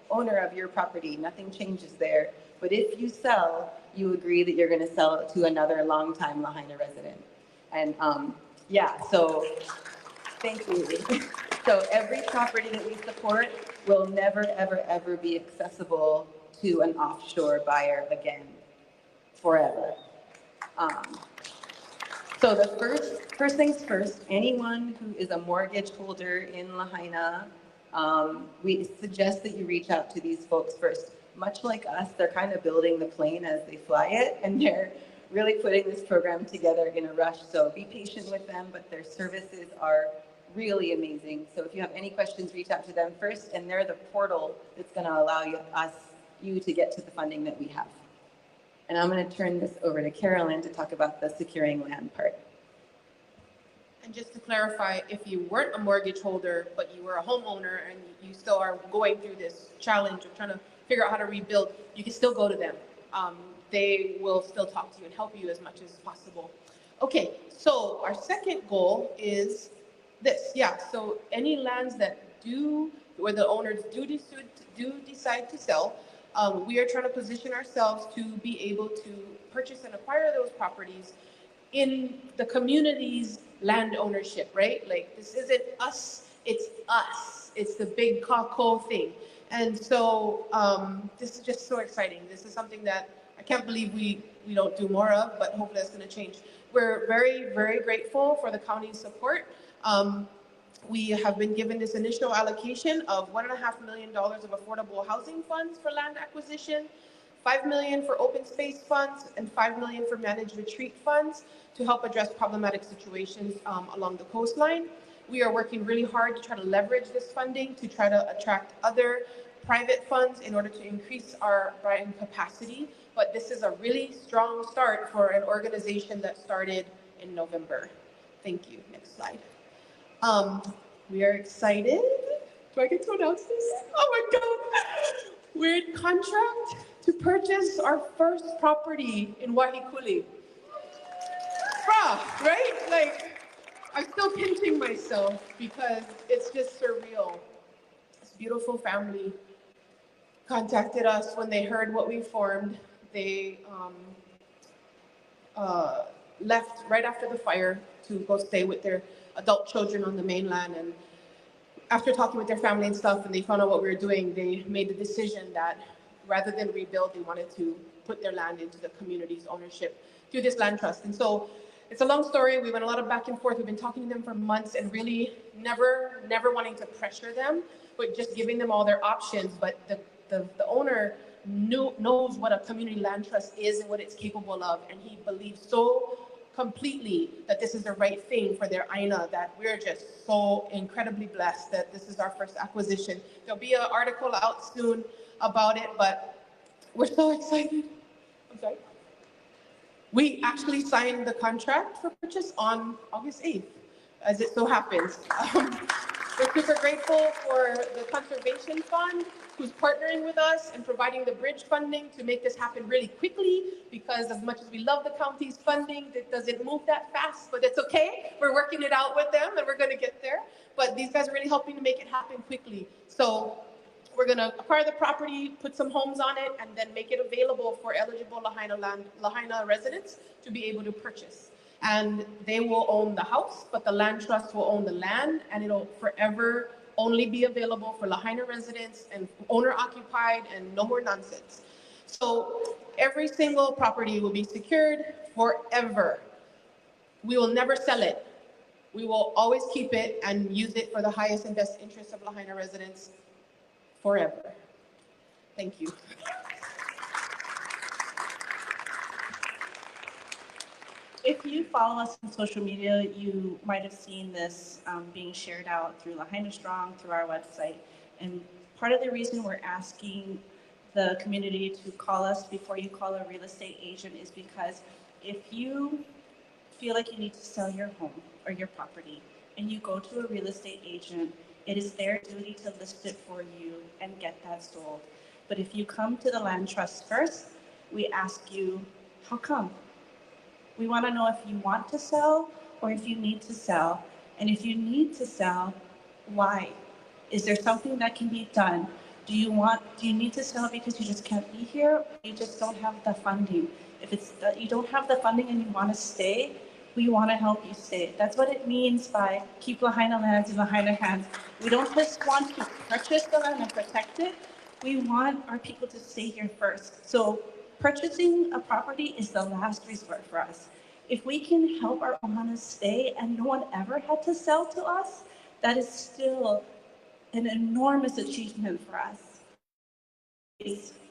owner of your property, nothing changes there. But if you sell, you agree that you're going to sell it to another longtime Lahaina resident. And yeah, so thank you. So every property that we support will never, ever, ever be accessible to an offshore buyer again, forever. So the first things first, anyone who is a mortgage holder in Lahaina, we suggest that you reach out to these folks first. Much like us, they're kind of building the plane as they fly it, and they're really putting this program together in a rush. So be patient with them, but their services are really amazing. So if you have any questions, reach out to them first, and they're the portal that's going to allow you to get to the funding that we have. And I'm going to turn this over to Carolyn to talk about the securing land part. And just to clarify, if you weren't a mortgage holder, but you were a homeowner and you still are going through this challenge of trying to figure out how to rebuild, you can still go to them. They will still talk to you and help you as much as possible. Okay, so our second goal is this. Yeah, so any lands that where the owners do decide to sell, we are trying to position ourselves to be able to purchase and acquire those properties in the community's land ownership, right? Like, this isn't us, it's us. It's the big kako thing. And so this is just so exciting. This is something that I can't believe we don't do more of, but hopefully that's going to change. We're very, very grateful for the county's support. We have been given this initial allocation of $1.5 million of affordable housing funds for land acquisition, $5 million for open space funds, and $5 million for managed retreat funds to help address problematic situations along the coastline. We are working really hard to try to leverage this funding to try to attract other private funds in order to increase our buying capacity. But this is a really strong start for an organization that started in November. Thank you. Next slide. We are excited. Do I get to announce this? Oh my God. We're in contract to purchase our first property in Wahikuli. Right? Like, I'm still pinching myself because it's just surreal. This beautiful family contacted us when they heard what we formed. They left right after the fire to go stay with their adult children on the mainland. And after talking with their family and stuff, and they found out what we were doing, they made the decision that rather than rebuild, they wanted to put their land into the community's ownership through this land trust. And so it's a long story. We went a lot of back and forth. We've been talking to them for months and really never wanting to pressure them, but just giving them all their options. But the owner knows what a community land trust is and what it's capable of. And he believes so completely that this is the right thing for their Aina, that we're just so incredibly blessed that this is our first acquisition. There'll be an article out soon about it, but we're so excited. I'm sorry. We actually signed the contract for purchase on August 8th, as it so happens. We're super grateful for the Conservation Fund, who's partnering with us and providing the bridge funding to make this happen really quickly, because as much as we love the county's funding, it doesn't move that fast, but it's okay. We're working it out with them and we're gonna get there. But these guys are really helping to make it happen quickly. So we're gonna acquire the property, put some homes on it, and then make it available for eligible Lahaina residents to be able to purchase. And they will own the house, but the land trust will own the land, and it'll forever only be available for Lahaina residents and owner occupied, and no more nonsense. So every single property will be secured forever. We will never sell it. We will always keep it and use it for the highest and best interests of Lahaina residents forever. Thank you. If you follow us on social media, you might have seen this being shared out through Lahaina Strong, through our website. And part of the reason we're asking the community to call us before you call a real estate agent is because if you feel like you need to sell your home or your property and you go to a real estate agent, it is their duty to list it for you and get that sold. But if you come to the land trust first, we ask you, how come? We want to know if you want to sell or if you need to sell. And if you need to sell, why? Is there something that can be done? Do you need to sell because you just can't be here? Or you just don't have the funding? If it's that you don't have the funding and you want to stay, we want to help you stay. That's what it means by keep Lahaina lands in Lahaina hands. We don't just want to purchase the land and protect it. We want our people to stay here first. So purchasing a property is the last resort for us. If we can help our Ohanas stay and no one ever had to sell to us, that is still an enormous achievement for us.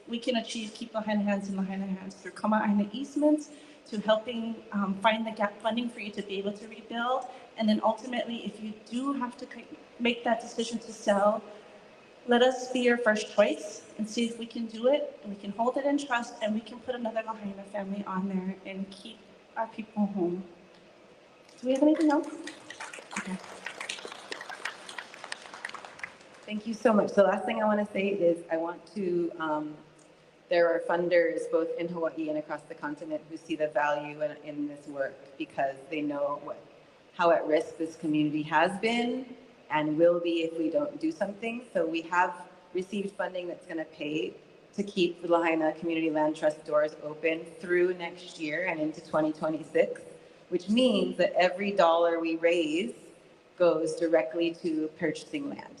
We can achieve keep Lahaina hands in Lahaina hands through Kama'aina easements, to helping find the gap funding for you to be able to rebuild. And then ultimately, if you do have to make that decision to sell, let us be your first choice and see if we can do it, and we can hold it in trust, and we can put another Lahaina family on there and keep our people home. Do we have anything else? Okay. Thank you so much. The last thing I want to say is I want to, there are funders both in Hawaii and across the continent who see the value in this work because they know how at risk this community has been and will be if we don't do something. So we have received funding that's going to pay to keep the Lahaina Community Land Trust doors open through next year and into 2026, which means that every dollar we raise goes directly to purchasing land.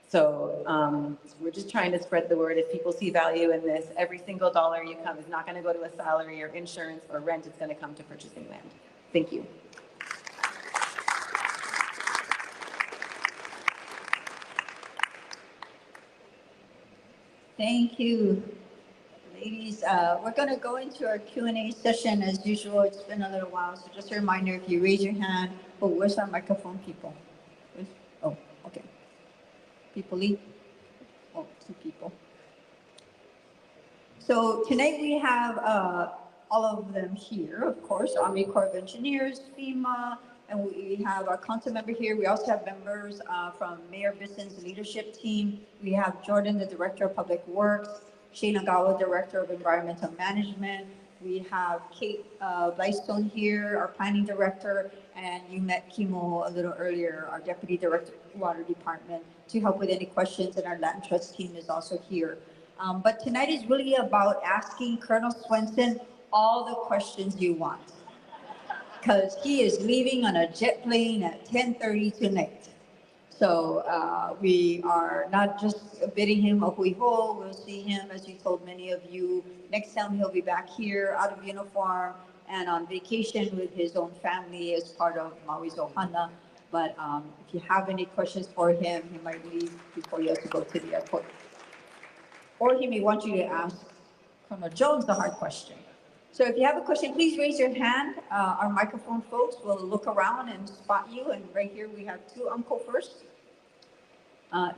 So we're just trying to spread the word. If people see value in this, every single dollar you come is not going to go to a salary or insurance or rent. It's going to come to purchasing land. Thank you. Thank you, ladies. We're going to go into our Q&A session as usual. It's been a little while, so just a reminder, if you raise your hand, oh, where's our microphone people? Oh, okay. People leave? Oh, 2 people. So tonight we have all of them here, of course, Army Corps of Engineers, FEMA, and we have our council member here. We also have members from Mayor Bisson's leadership team. We have Jordan, the Director of Public Works, Shane Agawa, Director of Environmental Management. We have Kate Blystone here, our Planning Director, and you met Kimo a little earlier, our Deputy Director of Water Department, to help with any questions, and our Land Trust team is also here. But tonight is really about asking Colonel Swenson all the questions you want, because he is leaving on a jet plane at 10:30 tonight. So we are not just bidding him a hui ho. We'll see him, as he told many of you, next time he'll be back here out of uniform and on vacation with his own family as part of Maui's Ohana. But if you have any questions for him, he might leave before you have to go to the airport. Or he may want you to ask Colonel Jones the hard question. So if you have a question, please raise your hand. Our microphone folks will look around and spot you. And right here we have 2. Uncle first.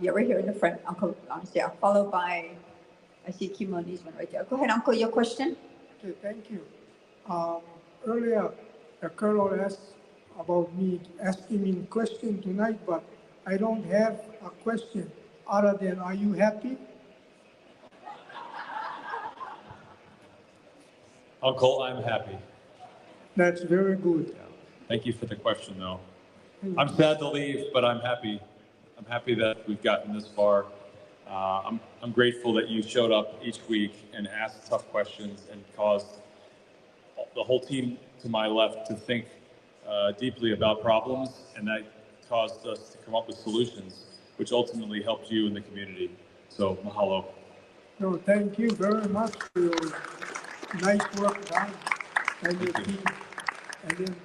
Yeah, right here in the front, Uncle. Yeah, followed by, I see Kimo and Eastman right there. Go ahead, Uncle, your question. Okay, thank you. Earlier, the Colonel asked about me asking me a question tonight, but I don't have a question other than, are you happy? Uncle, I'm happy. That's very good. Yeah. Thank you for the question, though. I'm sad to leave, but I'm happy. I'm happy that we've gotten this far. I'm grateful that you showed up each week and asked tough questions and caused the whole team to my left to think deeply about problems, and that caused us to come up with solutions, which ultimately helped you and the community. So, mahalo. No, thank you very much for your nice work done and your team. And then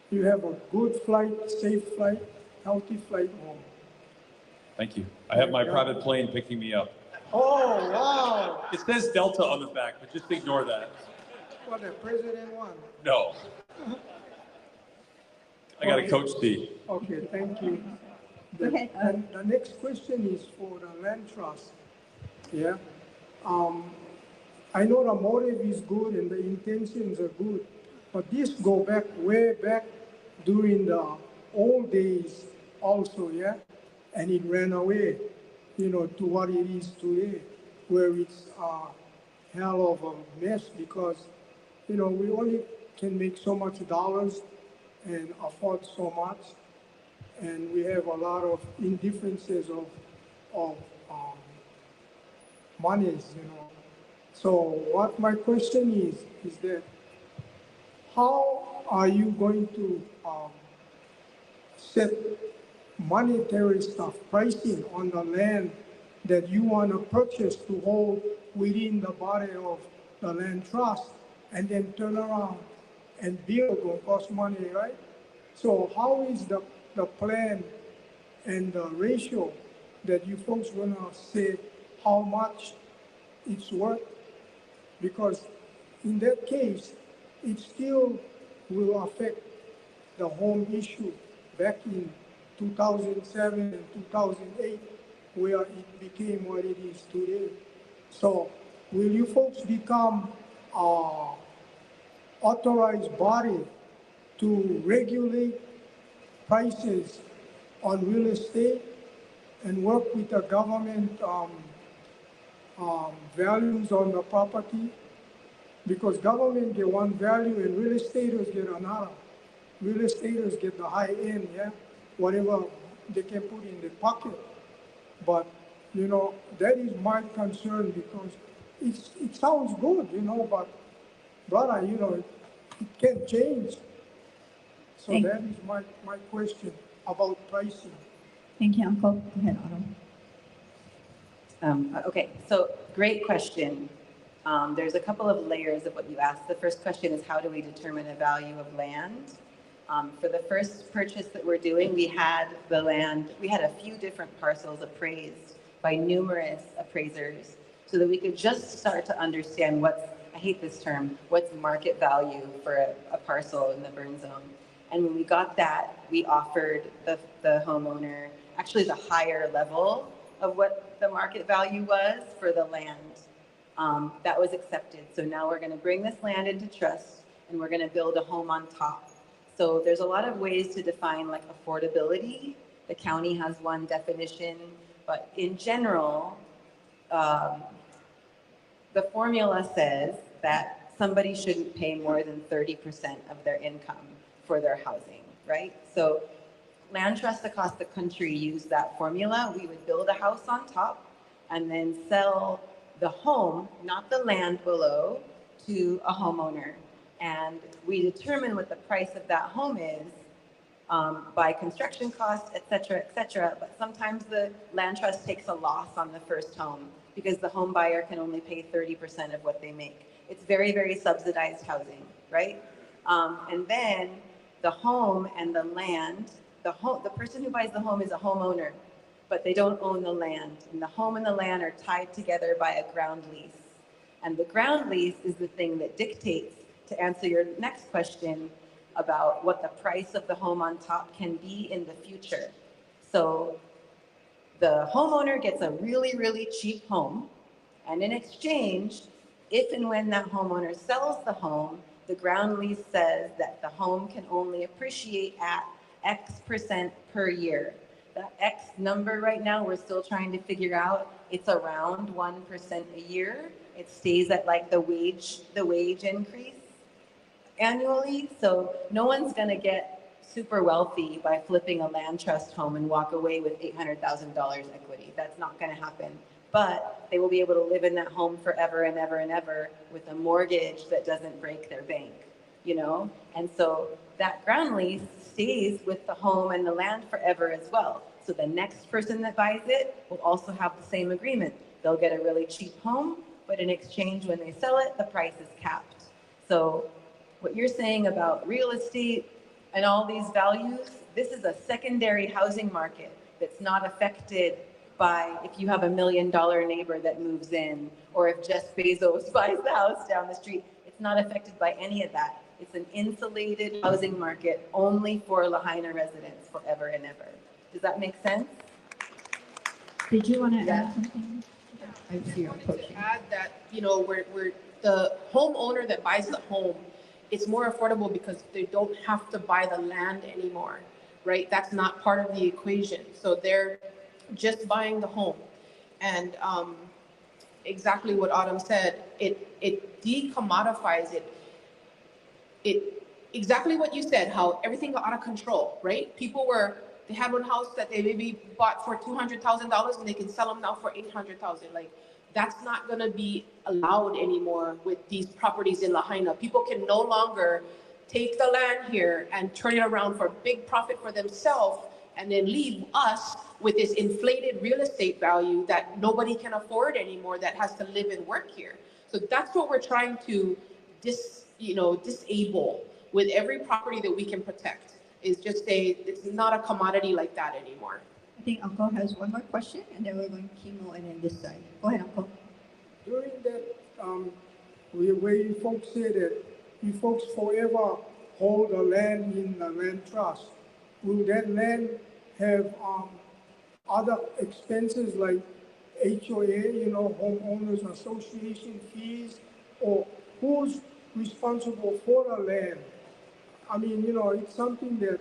you have a good flight, safe flight, healthy flight home. Thank you. I have my private plane picking me up. Oh, wow. It says Delta on the back, but just ignore that. What, the president won? No. I got a coach seat. Okay, thank you. And the next question is for the land trust. Yeah. Um, I know the motive is good and the intentions are good, but this go back way back during the old days also, yeah? And it ran away, to what it is today, where it's a hell of a mess because, we only can make so much dollars and afford so much, and we have a lot of indifferences of monies. So what my question is that how are you going to set monetary stuff, pricing on the land that you want to purchase to hold within the body of the land trust and then turn around and build will cost money, right? So how is the plan and the ratio that you folks gonna say how much it's worth? Because in that case, it still will affect the home issue back in 2007 and 2008, where it became what it is today. So will you folks become a authorized body to regulate prices on real estate and work with the government values on the property? Because government get one value and real estaters get another. Real estaters get the high end, yeah, whatever they can put in their pocket. But that is my concern because it sounds good, but brother, it can change. So that is my question about pricing. Thank you, Uncle. Go ahead, Autumn. Okay, so great question. There's a couple of layers of what you asked. The first question is, how do we determine a value of land? For the first purchase that we're doing, we had the land, we had a few different parcels appraised by numerous appraisers so that we could just start to understand I hate this term, what's market value for a parcel in the burn zone. And when we got that, we offered the homeowner actually the higher level of what the market value was for the land. That was accepted. So now we're going to bring this land into trust and we're going to build a home on top. So there's a lot of ways to define like affordability. The county has one definition, but in general, the formula says that somebody shouldn't pay more than 30% of their income for their housing, right? So land trusts across the country use that formula. We would build a house on top and then sell the home, not the land below, to a homeowner. And we determine what the price of that home is by construction costs, et cetera, but sometimes the land trust takes a loss on the first home because the home buyer can only pay 30% of what they make. It's very, very subsidized housing, right? And then the home and the land, the person who buys the home is a homeowner, but they don't own the land. And the home and the land are tied together by a ground lease. And the ground lease is the thing that dictates, to answer your next question, about what the price of the home on top can be in the future. So the homeowner gets a really, really cheap home, and in exchange, if and when that homeowner sells the home, the ground lease says that the home can only appreciate at X% per year. That X number right now, we're still trying to figure out. It's around 1% a year. It stays at like the wage increase annually. So no one's gonna get super wealthy by flipping a land trust home and walk away with $800,000 equity. That's not gonna happen. But they will be able to live in that home forever and ever and ever with a mortgage that doesn't break their bank, And so that ground lease stays with the home and the land forever as well. So the next person that buys it will also have the same agreement. They'll get a really cheap home, but in exchange, when they sell it, the price is capped. So what you're saying about real estate and all these values, this is a secondary housing market that's not affected by if you have $1 million neighbor that moves in, or if Jeff Bezos buys the house down the street. It's not affected by any of that. It's an insulated housing market only for Lahaina residents forever and ever. Does that make sense? Did you want to add something? I see your approach. To add that, we're the homeowner that buys the home, it's more affordable because they don't have to buy the land anymore, right? That's not part of the equation. So they're just buying the home. And exactly what Autumn said, it decommodifies it. Exactly what you said, how everything got out of control, right? They had one house that they maybe bought for $200,000 and they can sell them now for $800,000. Like, that's not going to be allowed anymore with these properties in Lahaina. People can no longer take the land here and turn it around for big profit for themselves and then leave us with this inflated real estate value that nobody can afford anymore, that has to live and work here. So that's what we're trying to disable with every property that we can protect, is just say it's not a commodity like that anymore. I think Uncle has one more question, and then we're going chemo and then this side. Go ahead, Uncle. During that, where you folks say that you folks forever hold the land in the land trust, will that land have other expenses like HOA, homeowners association fees, or who's responsible for the land? I mean, it's something that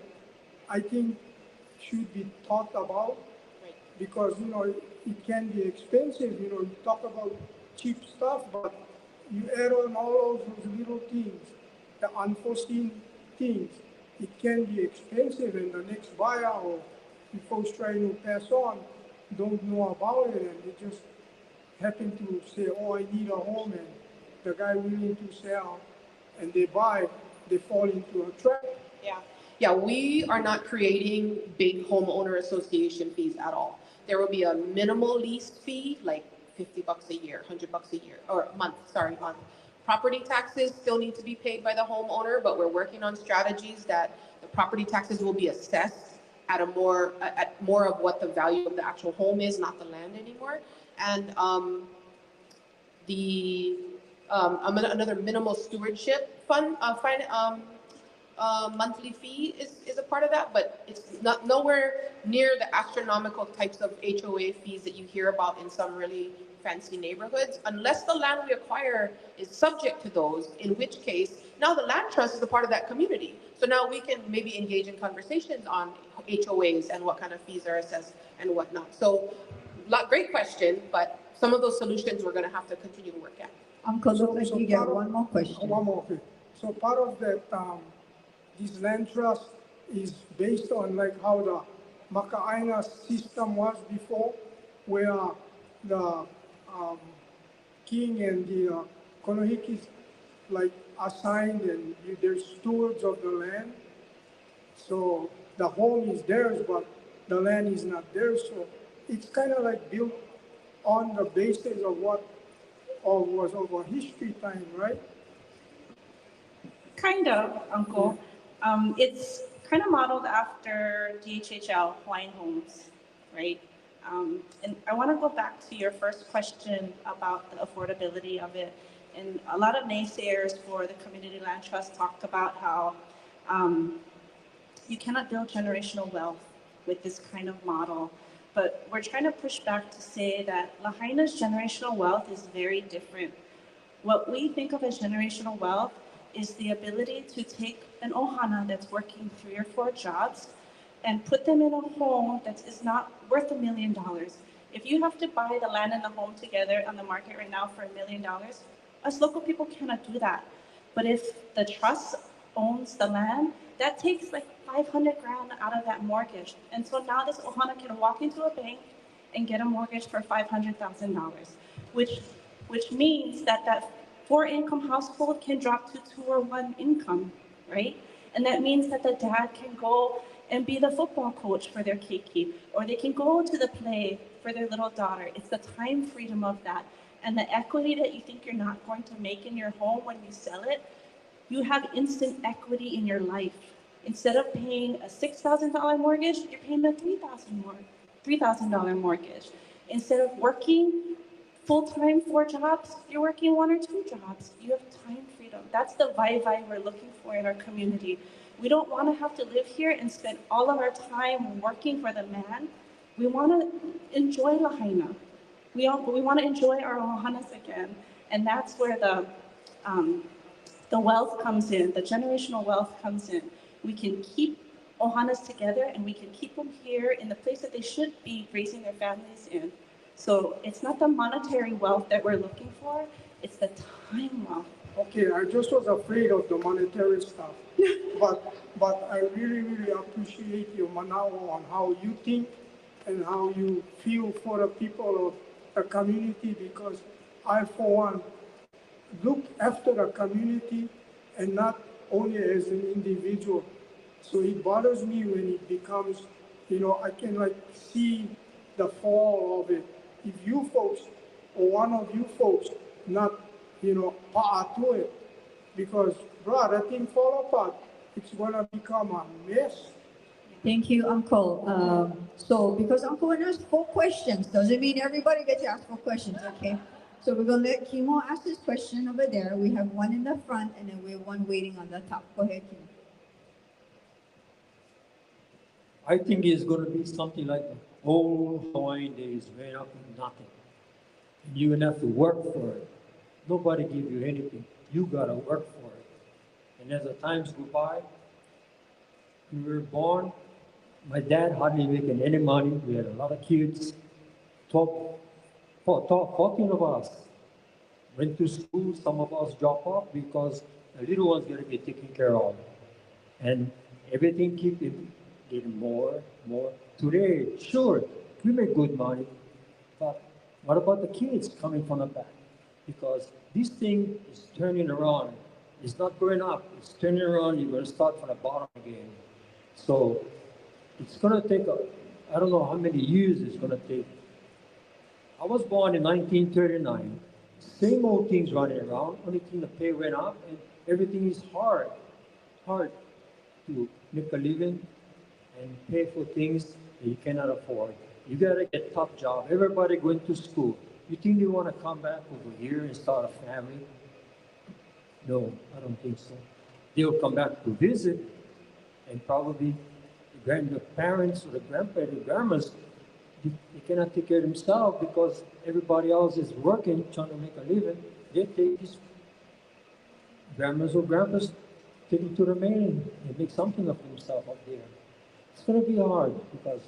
I think should be talked about, because, it can be expensive. You talk about cheap stuff, but you add on all of those little things, the unforeseen things. It can be expensive, and the next buyer or the folks trying to pass on don't know about it, and they just happen to say, oh, I need a home, and the guy willing to sell, and they buy, they fall into a trap. Yeah, we are not creating big homeowner association fees at all. There will be a minimal lease fee, like $50 a year, $100 a year, or month. Property taxes still need to be paid by the homeowner, but we're working on strategies that the property taxes will be assessed at more of what the value of the actual home is, not the land anymore. And another minimal stewardship fund monthly fee is a part of that, but it's not nowhere near the astronomical types of HOA fees that you hear about in some really fancy neighborhoods, unless the land we acquire is subject to those, in which case now the land trust is a part of that community. So now we can maybe engage in conversations on HOAs and what kind of fees are assessed and whatnot. So great question, but some of those solutions we're going to have to continue to work at. Uncle, looks like you get one more question. One more. Okay. So part of that, this land trust is based on like how the Maka'aina system was before, where the king and the Konohikis like assigned, and they're stewards of the land. So the home is theirs, but the land is not theirs. So it's kind of like built on the basis of what was over history time, right? Kind of, Uncle. It's kind of modeled after DHHL, Hawaiian Homes, right? And I want to go back to your first question about the affordability of it. And a lot of naysayers for the community land trust talked about how you cannot build generational wealth with this kind of model. But we're trying to push back to say that Lahaina's generational wealth is very different. What we think of as generational wealth is the ability to take an ohana that's working 3 or 4 jobs and put them in a home that is not worth $1 million. If you have to buy the land and the home together on the market right now for $1 million, us local people cannot do that. But if the trust owns the land, that takes like 500 grand out of that mortgage. And so now this ohana can walk into a bank and get a mortgage for $500,000, which means that 4-income household can drop to 2 or 1 income, right? And that means that the dad can go and be the football coach for their keiki, or they can go to the play for their little daughter. It's the time freedom of that. And the equity that you think you're not going to make in your home when you sell it, you have instant equity in your life. Instead of paying a $6,000 mortgage, you're paying a $3,000 mortgage. Instead of working full-time 4 jobs, you're working 1 or 2 jobs. You have time freedom. That's the vibe we're looking for in our community. We don't want to have to live here and spend all of our time working for the man. We want to enjoy Lahaina. we want to enjoy our ohanas again, and that's where the wealth comes in, the generational wealth comes in. We can keep ohanas together, and we can keep them here in the place that they should be raising their families in. So it's not the monetary wealth that we're looking for, it's the time wealth. Okay, I just was afraid of the monetary stuff. but I really, really appreciate you, Manawa, on how you think and how you feel for the people of the community, because I, for one, look after the community and not only as an individual. So it bothers me when it becomes, I can like see the fall of it. If you folks, or one of you folks, not, part to it, because, bro, that thing fall apart, it's gonna become a mess. Thank you, Uncle. So because Uncle asked 4 questions, doesn't mean everybody gets to ask 4 questions, okay? So we're gonna let Kimo ask his question over there. We have one in the front, and then we have one waiting on the top. Go ahead, Kimo. I think it's going to be something like the old Hawaiian days, made up of nothing. And you're going to have to work for it. Nobody give you anything. You got to work for it. And as the times go by, we were born. My dad hardly making any money. We had a lot of kids. 14 of us went to school. Some of us dropped off because the little ones got to get taken care of. And everything keep getting more. Today, sure, we make good money, but what about the kids coming from the back? Because this thing is turning around. It's not going up. It's turning around. You're going to start from the bottom again. So it's going to take, I don't know how many years it's going to take. I was born in 1939. Same old things running around. Only thing, the pay went up, and everything is hard to make a living and pay for things that you cannot afford. You gotta get a top job. Everybody going to school. You think they want to come back over here and start a family? No, I don't think so. They'll come back to visit, and probably the parents or the grandparents, the grandmas, they cannot take care of themselves because everybody else is working, trying to make a living. They take these grandmas or grandpas, take them to the main and make something of themselves up there. It's going to be hard because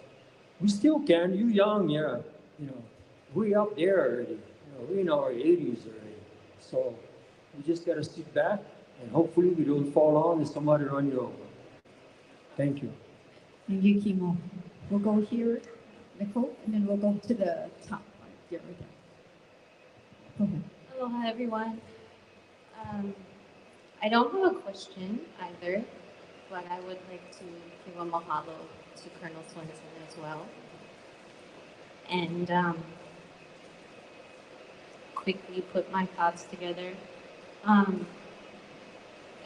we still can. You young, yeah. We up there already. We in our 80s already. So we just got to sit back and hopefully we don't fall on and somebody run you over. Thank you. Thank you, Kimo. We'll go here, Nicole, and then we'll go to the top. Right there. Go ahead. Aloha, everyone. I don't have a question either, but I would like to give a mahalo to Colonel Swenson as well. And quickly put my thoughts together. I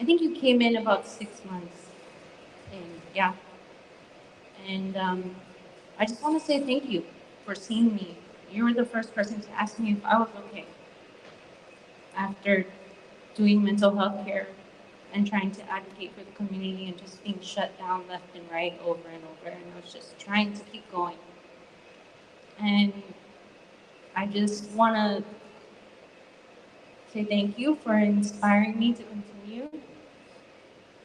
think you came in about 6 months in, yeah. And I just want to say thank you for seeing me. You were the first person to ask me if I was okay after doing mental health care and trying to advocate for the community and just being shut down left and right over and over. And I was just trying to keep going. And I just want to say thank you for inspiring me to continue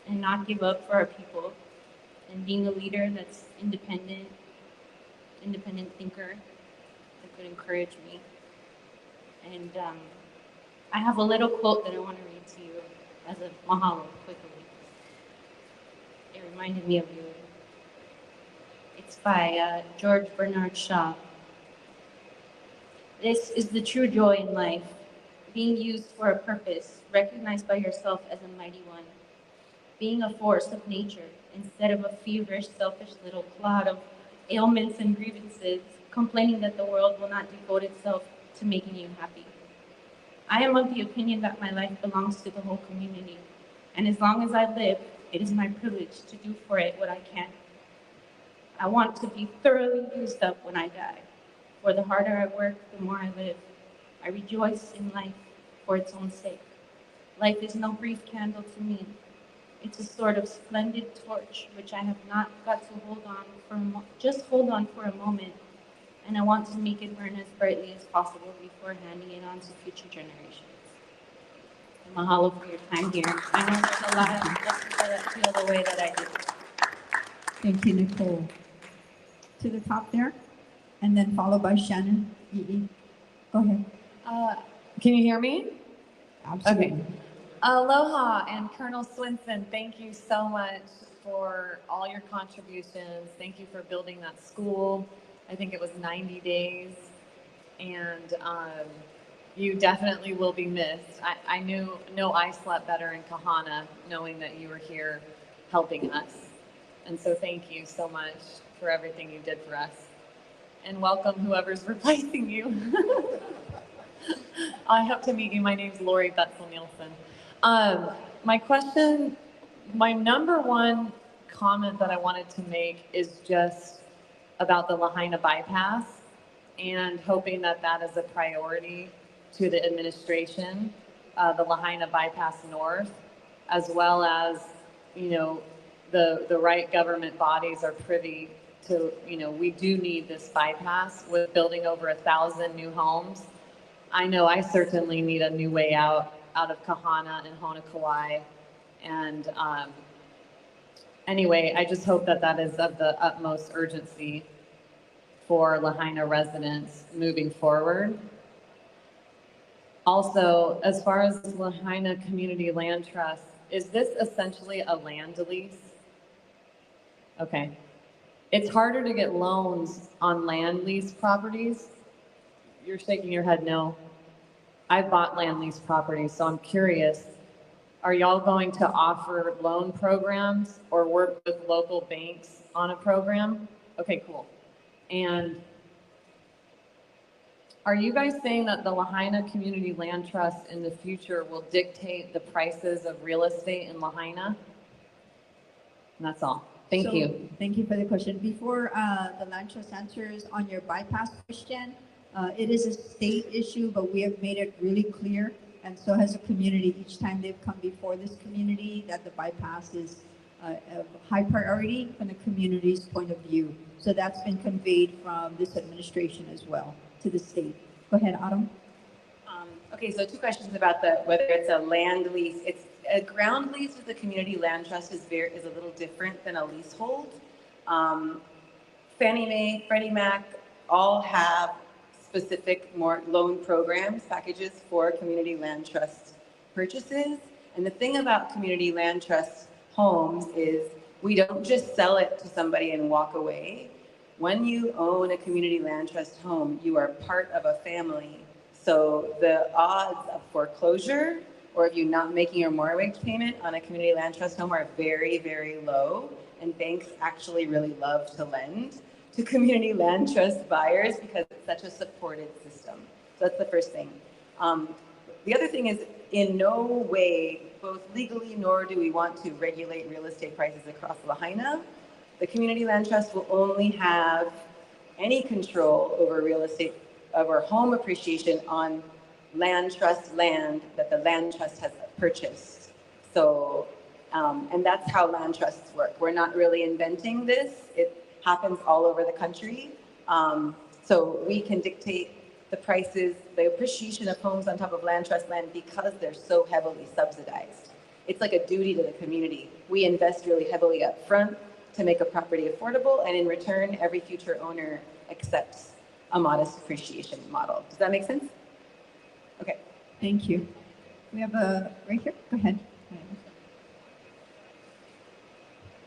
and not give up for our people and being a leader that's independent thinker that could encourage me. And I have a little quote that I want to read to you as a mahalo quickly. It reminded me of you. It's by George Bernard Shaw. This is the true joy in life, being used for a purpose, recognized by yourself as a mighty one, being a force of nature instead of a feverish, selfish little clod of ailments and grievances, complaining that the world will not devote itself to making you happy. I am of the opinion that my life belongs to the whole community, and as long as I live, it is my privilege to do for it what I can. I want to be thoroughly used up when I die, for the harder I work, the more I live. I rejoice in life for its own sake. Life is no brief candle to me. It's a sort of splendid torch which I have not got to hold on for just hold on for a moment. and I want to make it burn as brightly as possible before handing it on to future generations. And mahalo for your time here. I know there's a lot of people that feel the way that I do. Thank you, Nicole. To the top there, and then followed by Shannon. Go ahead. Can you hear me? Absolutely. Okay. Aloha, and Colonel Swinson, thank you so much for all your contributions. Thank you for building that school. I think it was 90 days, and you definitely will be missed. I know I slept better in Kahana knowing that you were here helping us. And so thank you so much for everything you did for us. And welcome whoever's replacing you. I hope to meet you. My name's Lori Betzel-Nielsen. My number one comment that I wanted to make is just about the Lahaina bypass and hoping that that is a priority to the administration, the Lahaina bypass north, as well as, the right government bodies are privy to, we do need this bypass with building over 1,000 new homes. I know I certainly need a new way out of Kahana and Honokawai. And anyway, I just hope that that is of the utmost urgency for Lahaina residents moving forward. Also, as far as Lahaina Community Land Trust, is this essentially a land lease? Okay. It's harder to get loans on land lease properties. You're shaking your head no. I bought land lease properties, so I'm curious. Are y'all going to offer loan programs or work with local banks on a program? Okay, cool. And are you guys saying that the Lahaina Community Land Trust in the future will dictate the prices of real estate in Lahaina? And that's all. Thank you. Thank you for the question. Before the land trust answers on your bypass question, it is a state issue, but we have made it really clear, and so has the community each time they've come before this community, that the bypass is a high priority from the community's point of view. So that's been conveyed from this administration as well to the state. Go ahead, Autumn. Okay, so two questions about whether it's a land lease. It's a ground lease with the community land trust is a little different than a leasehold. Fannie Mae, Freddie Mac all have specific more loan programs, packages for community land trust purchases. And the thing about community land trust homes is we don't just sell it to somebody and walk away. When you own a community land trust home, you are part of a family. So the odds of foreclosure or of you not making your mortgage payment on a community land trust home are very, very low. And banks actually really love to lend to community land trust buyers because it's such a supported system. So that's the first thing. The other thing is, in no way, both legally nor do we want to regulate real estate prices across Lahaina. The community land trust will only have any control over real estate, over home appreciation on land trust land that the land trust has purchased. So, and that's how land trusts work. We're not really inventing this. It happens all over the country. So we can dictate the prices, the appreciation of homes on top of land trust land because they're so heavily subsidized. It's like a duty to the community. We invest really heavily up front to make a property affordable, and in return, every future owner accepts a modest appreciation model. Does that make sense? Okay. Thank you. We have a right here. Go ahead.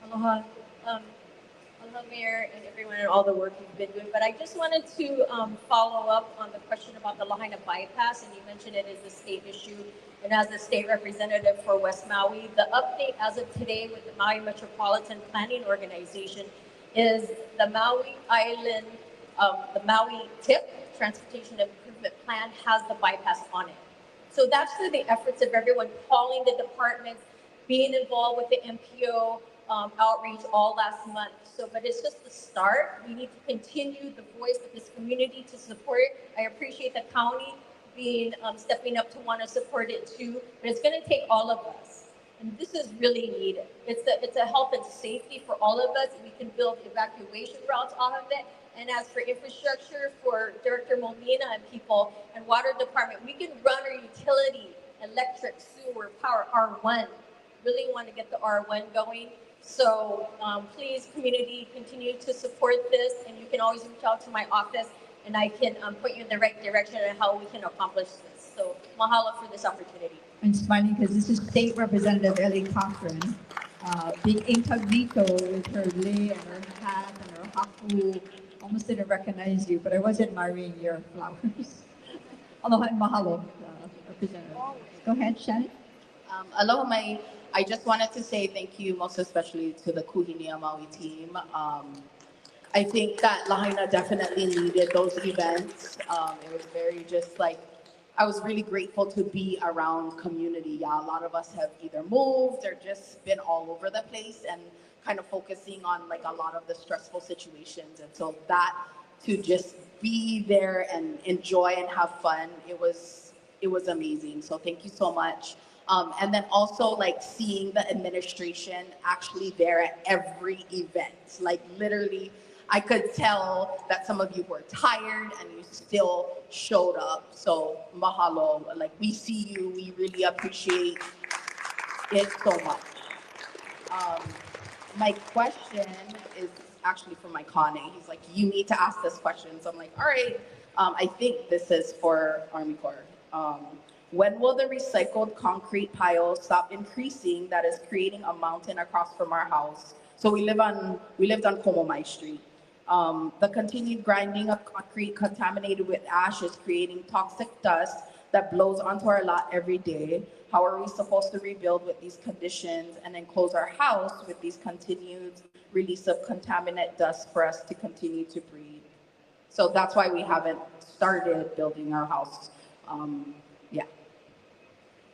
Aloha. Aloha, Mayor, and everyone, and all the work you've been doing. But I just wanted to follow up on the question about the Lahaina bypass, and you mentioned it is a state issue. And as the state representative for West Maui, the update as of today with the Maui Metropolitan Planning Organization is the Maui Island, the Maui TIP, Transportation Improvement Plan, has the bypass on it. So that's through the efforts of everyone calling the departments, being involved with the MPO outreach all last month. So, but it's just the start. We need to continue the voice of this community to support it. I appreciate the county being stepping up to want to support it too, but it's going to take all of us. And this is really needed. It's a health and safety for all of us. We can build evacuation routes off of it. And as for infrastructure for Director Molina and people and water department, we can run our utility, electric, sewer, power, R1. Really want to get the R1 going. So please, community, continue to support this, and you can always reach out to my office, and I can point you in the right direction on how we can accomplish this. So mahalo for this opportunity. I'm smiling because this is State Representative Ellie Cochran, being incognito with her lei and her hat and her haku. Almost didn't recognize you, but I was admiring your flowers. Aloha and mahalo, Representative. Go ahead, Shannon. Aloha mai. I just wanted to say thank you most especially to the Kuhinia Maui team. I think that Lahaina definitely needed those events. It was very just like, I was really grateful to be around community. Yeah, a lot of us have either moved or just been all over the place and kind of focusing on like a lot of the stressful situations. And so that to just be there and enjoy and have fun, it was amazing. So thank you so much. And then also like seeing the administration actually there at every event, like literally I could tell that some of you were tired and you still showed up. So mahalo, like we see you, we really appreciate it so much. My question is actually for my Kane. He's like, you need to ask this question. So I'm like, all right, I think this is for Army Corps. When will the recycled concrete pile stop increasing that is creating a mountain across from our house? So we lived on Komomai Street. The continued grinding of concrete contaminated with ash is creating toxic dust that blows onto our lot every day. How are we supposed to rebuild with these conditions and enclose our house with these continued release of contaminant dust for us to continue to breathe? So that's why we haven't started building our house. Yeah.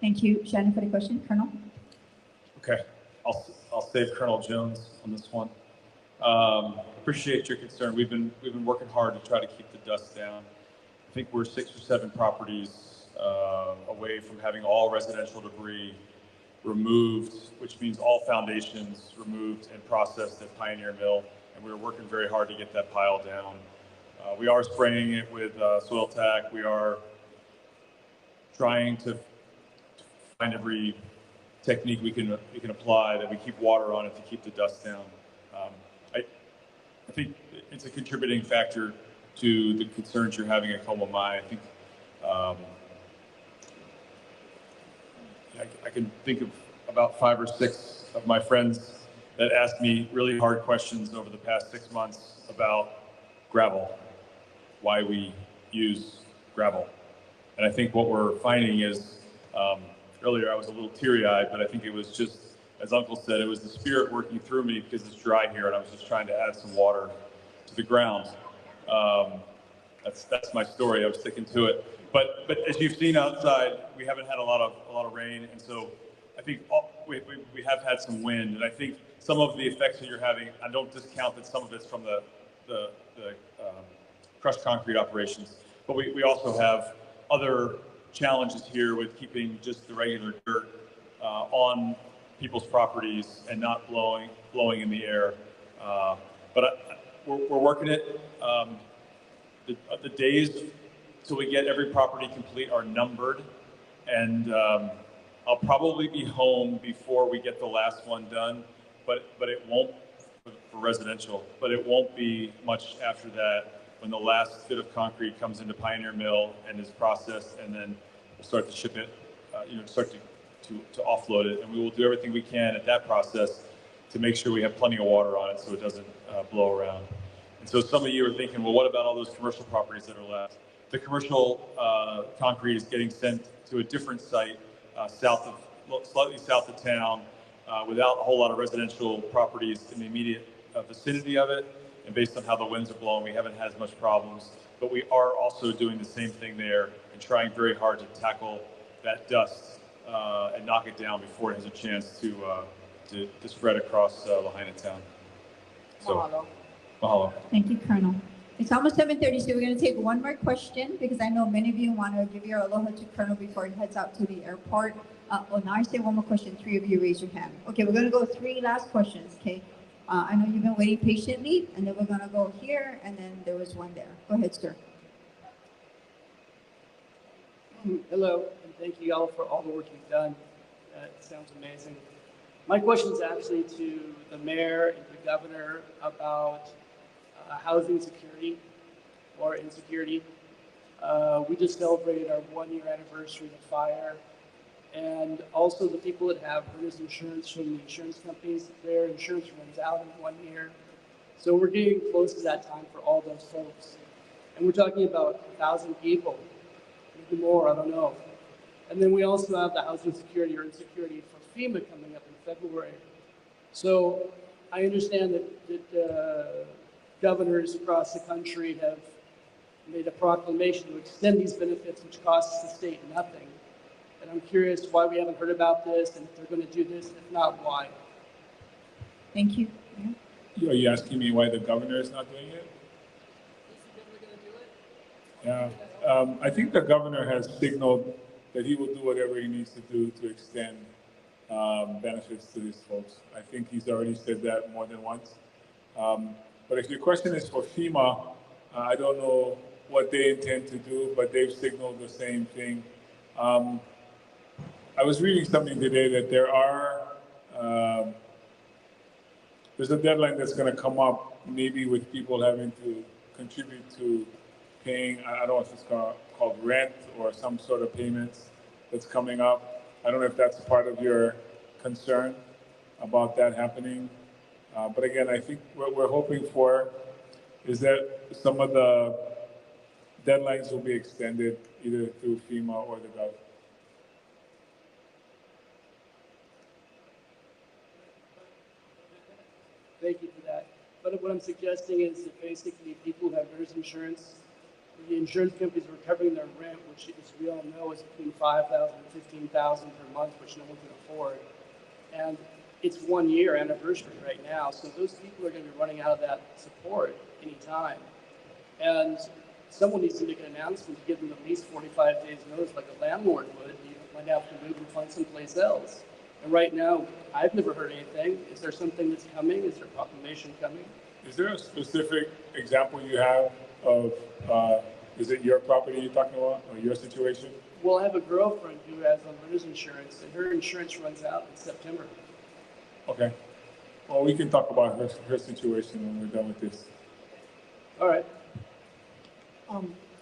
Thank you, Shannon, for the question. Colonel? Okay, I'll save Colonel Jones on this one. Appreciate your concern. We've been working hard to try to keep the dust down. I think we're 6 or 7 properties away from having all residential debris removed, which means all foundations removed and processed at Pioneer Mill. And we're working very hard to get that pile down. We are spraying it with soil tack. We are trying to find every technique we can apply that we keep water on it to keep the dust down. I think it's a contributing factor to the concerns you're having at Komomai. I think I can think of about 5 or 6 of my friends that asked me really hard questions over the past 6 months about gravel, why we use gravel. And I think what we're finding is, earlier I was a little teary-eyed, but I think it was just, as Uncle said, it was the spirit working through me because it's dry here and I was just trying to add some water to the ground. That's my story. I was sticking to it. But as you've seen outside, we haven't had a lot of rain, and so I think we have had some wind, and I think some of the effects that you're having, I don't discount that some of it's from the crushed concrete operations, but we also have other challenges here with keeping just the regular dirt on people's properties and not blowing in the air. But we're working it. The days till we get every property complete are numbered, and I'll probably be home before we get the last one done, but it won't, for residential, but it won't be much after that when the last bit of concrete comes into Pioneer Mill and is processed, and then we'll start to ship it, start to offload it, and we will do everything we can at that process to make sure we have plenty of water on it so it doesn't blow around. And so some of you are thinking, well, what about all those commercial properties that are left? The commercial concrete is getting sent to a different site slightly south of town without a whole lot of residential properties in the immediate vicinity of it. And based on how the winds are blowing, we haven't had as much problems. But we are also doing the same thing there and trying very hard to tackle that dust and knock it down before it has a chance to spread across Lahaina town. So, mahalo. Thank you, Colonel. It's almost 7:30, so we're going to take one more question because I know many of you want to give your aloha to Colonel before he heads out to the airport. Well, now I say one more question. 3 of you raise your hand. Okay, we're going to go 3 last questions, okay? I know you've been waiting patiently, and then we're gonna go here, and then there was one there. Go ahead, sir. Hello, and thank you all for all the work you've done. That sounds amazing. My question is actually to the mayor and the governor about housing security or insecurity. We just celebrated our 1-year anniversary of the fire, and also the people that have earnest insurance from the insurance companies, their insurance runs out in 1 year. So we're getting close to that time for all those folks. And we're talking about 1,000 people, maybe more, I don't know. And then we also have the housing security or insecurity for FEMA coming up in February. So I understand that governors across the country have made a proclamation to extend these benefits, which costs the state nothing. And I'm curious why we haven't heard about this, and if they're going to do this, if not, why. Thank you. Are you asking me why the governor is not doing it? Yeah, I think the governor has signaled that he will do whatever he needs to do to extend benefits to these folks. I think he's already said that more than once. But if your question is for FEMA, I don't know what they intend to do, but they've signaled the same thing. I was reading something today that there's a deadline that's going to come up, maybe with people having to contribute to paying, I don't know if it's called rent or some sort of payments that's coming up. I don't know if that's part of your concern about that happening. But again, I think what we're hoping for is that some of the deadlines will be extended either through FEMA or the government. Thank you for that. But what I'm suggesting is that basically people who have earnest insurance, the insurance companies are covering their rent, which, as we all know, is between $5,000 and $15,000 per month, which no one can afford. And it's 1 year anniversary right now, so those people are going to be running out of that support anytime. And someone needs to make an announcement to give them at least 45 days notice, like a landlord would. You might have to move and find someplace else. And right now, I've never heard anything. Is there something that's coming? Is there a proclamation coming? Is there a specific example you have of, is it your property you're talking about or your situation? Well, I have a girlfriend who has homeowners insurance, and her insurance runs out in September. Okay. Well, we can talk about her situation when we're done with this. All right.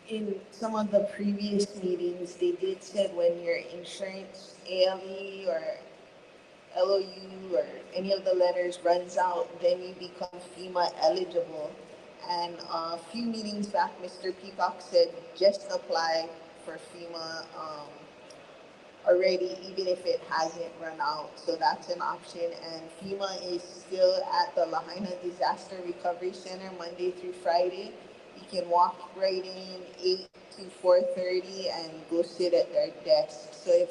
In some of the previous meetings, they did say when your insurance ALE or LOU or any of the letters runs out, then you become FEMA eligible. And a few meetings back, Mr. Peacock said just apply for FEMA already, even if it hasn't run out. So that's an option. And FEMA is still at the Lahaina Disaster Recovery Center Monday through Friday. You can walk right in 8 to 4:30 and go sit at their desk. So if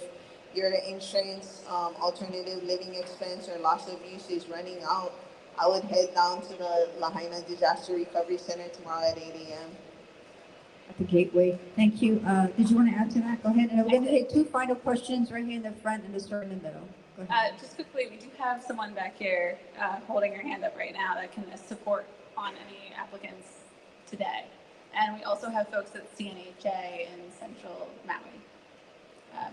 your insurance alternative living expense or loss of use is running out, I would head down to the Lahaina Disaster Recovery Center tomorrow at 8 a.m. At the gateway. Thank you. Did you want to add to that? Go ahead. And we're going to take two final questions right here in the front and this one in the middle. Go ahead. Just quickly, we do have someone back here holding her hand up right now that can support on any applicants today. And we also have folks at CNHA in Central Maui.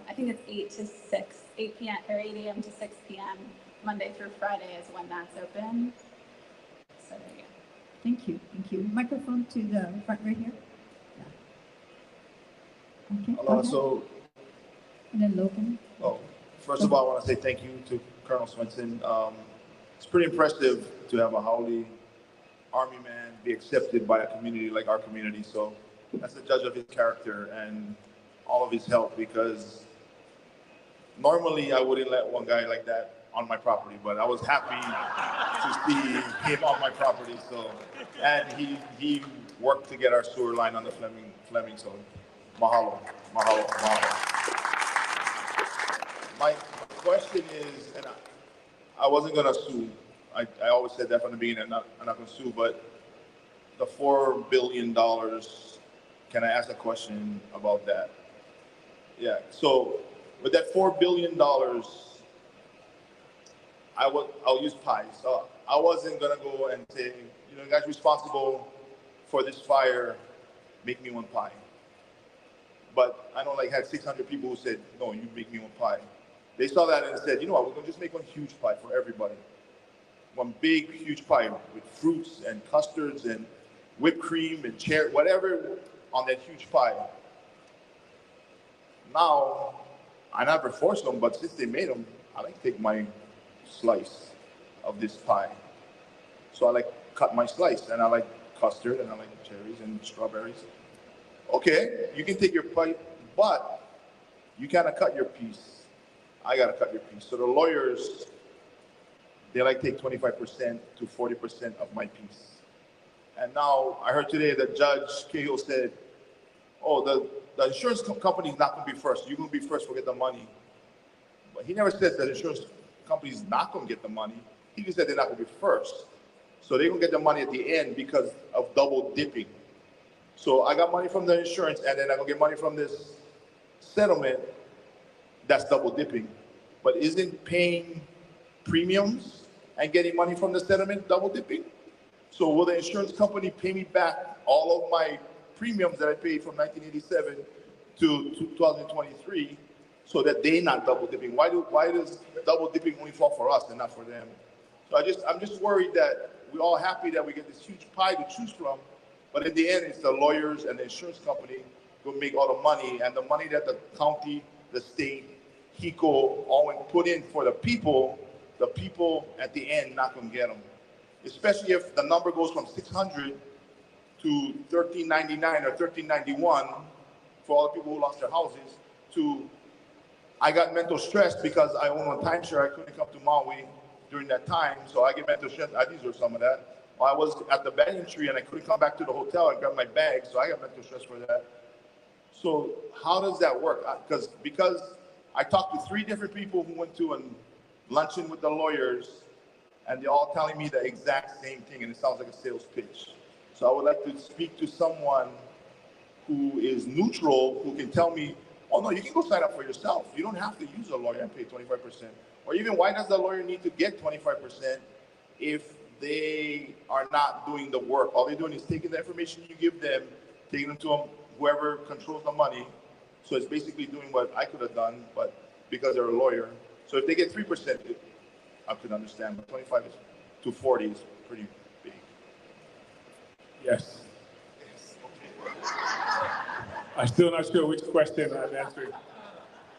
I think it's 8 to 6, 8 p.m. or 8 a.m. to 6 p.m. Monday through Friday is when that's open. So there you go. Thank you. Thank you. Microphone to the front right here. Yeah. Okay. So, and then Logan. Oh, first of all, I want to say thank you to Colonel Swenson. It's pretty impressive to have a Haole Army man be accepted by a community like our community. So that's a judge of his character and all of his help, because normally I wouldn't let one guy like that on my property, but I was happy to see him on my property. So, and he worked to get our sewer line on the Fleming. So mahalo, mahalo, mahalo. My question is, and I wasn't gonna sue. I always said that from the beginning. I'm not gonna sue, but the $4 billion. Can I ask a question about that? Yeah. So with that $4 billion, I'll use pies. I wasn't gonna go and say, you know, guys responsible for this fire, make me one pie. But I know like had 600 people who said, no, you make me one pie. They saw that and said, you know what, we're gonna just make one huge pie for everybody. One big, huge pie with fruits and custards and whipped cream and cherry, whatever on that huge pie. Now, I never forced them, but since they made them, I like to take my slice of this pie. So I like cut my slice, and I like custard, and I like cherries and strawberries. Okay, you can take your pie, but you gotta cut your piece. I gotta cut your piece. So the lawyers, they like take 25% to 40% of my piece. And now I heard today that Judge Cahill said, oh, the insurance company is not gonna be first. You're gonna be first, we'll get the money. But he never said that the insurance company is not gonna get the money. He just said they're not gonna be first. So they're gonna get the money at the end because of double dipping. So I got money from the insurance, and then I'm gonna get money from this settlement. That's double dipping. But isn't paying premiums and getting money from the settlement double dipping? So will the insurance company pay me back all of my premiums that I paid from 1987 to 2023 so that they're not double dipping? Why does double dipping only fall for us and not for them? So I'm just worried that we're all happy that we get this huge pie to choose from, but in the end, it's the lawyers and the insurance company who make all the money, and the money that the county, the state, HECO all put in for the people at the end not gonna get them. Especially if the number goes from 600 to 1399 or 1391 for all the people who lost their houses to I got mental stress because I own a timeshare. I couldn't come to Maui during that time, so I get mental stress. I deserve some of that. Or I was at the banyan tree and I couldn't come back to the hotel and grab my bag, so I got mental stress for that. So how does that work? Because I talked to 3 different people who went to a luncheon with the lawyers, and they're all telling me the exact same thing, and it sounds like a sales pitch. So I would like to speak to someone who is neutral, who can tell me, oh no, you can go sign up for yourself. You don't have to use a lawyer and pay 25%. Or even why does the lawyer need to get 25% if they are not doing the work? All they're doing is taking the information you give them, taking them to whoever controls the money. So it's basically doing what I could have done, but because they're a lawyer. So if they get 3%, I could understand, but 25 to 40 is pretty big. Yes. I'm still not sure which question I'm answering.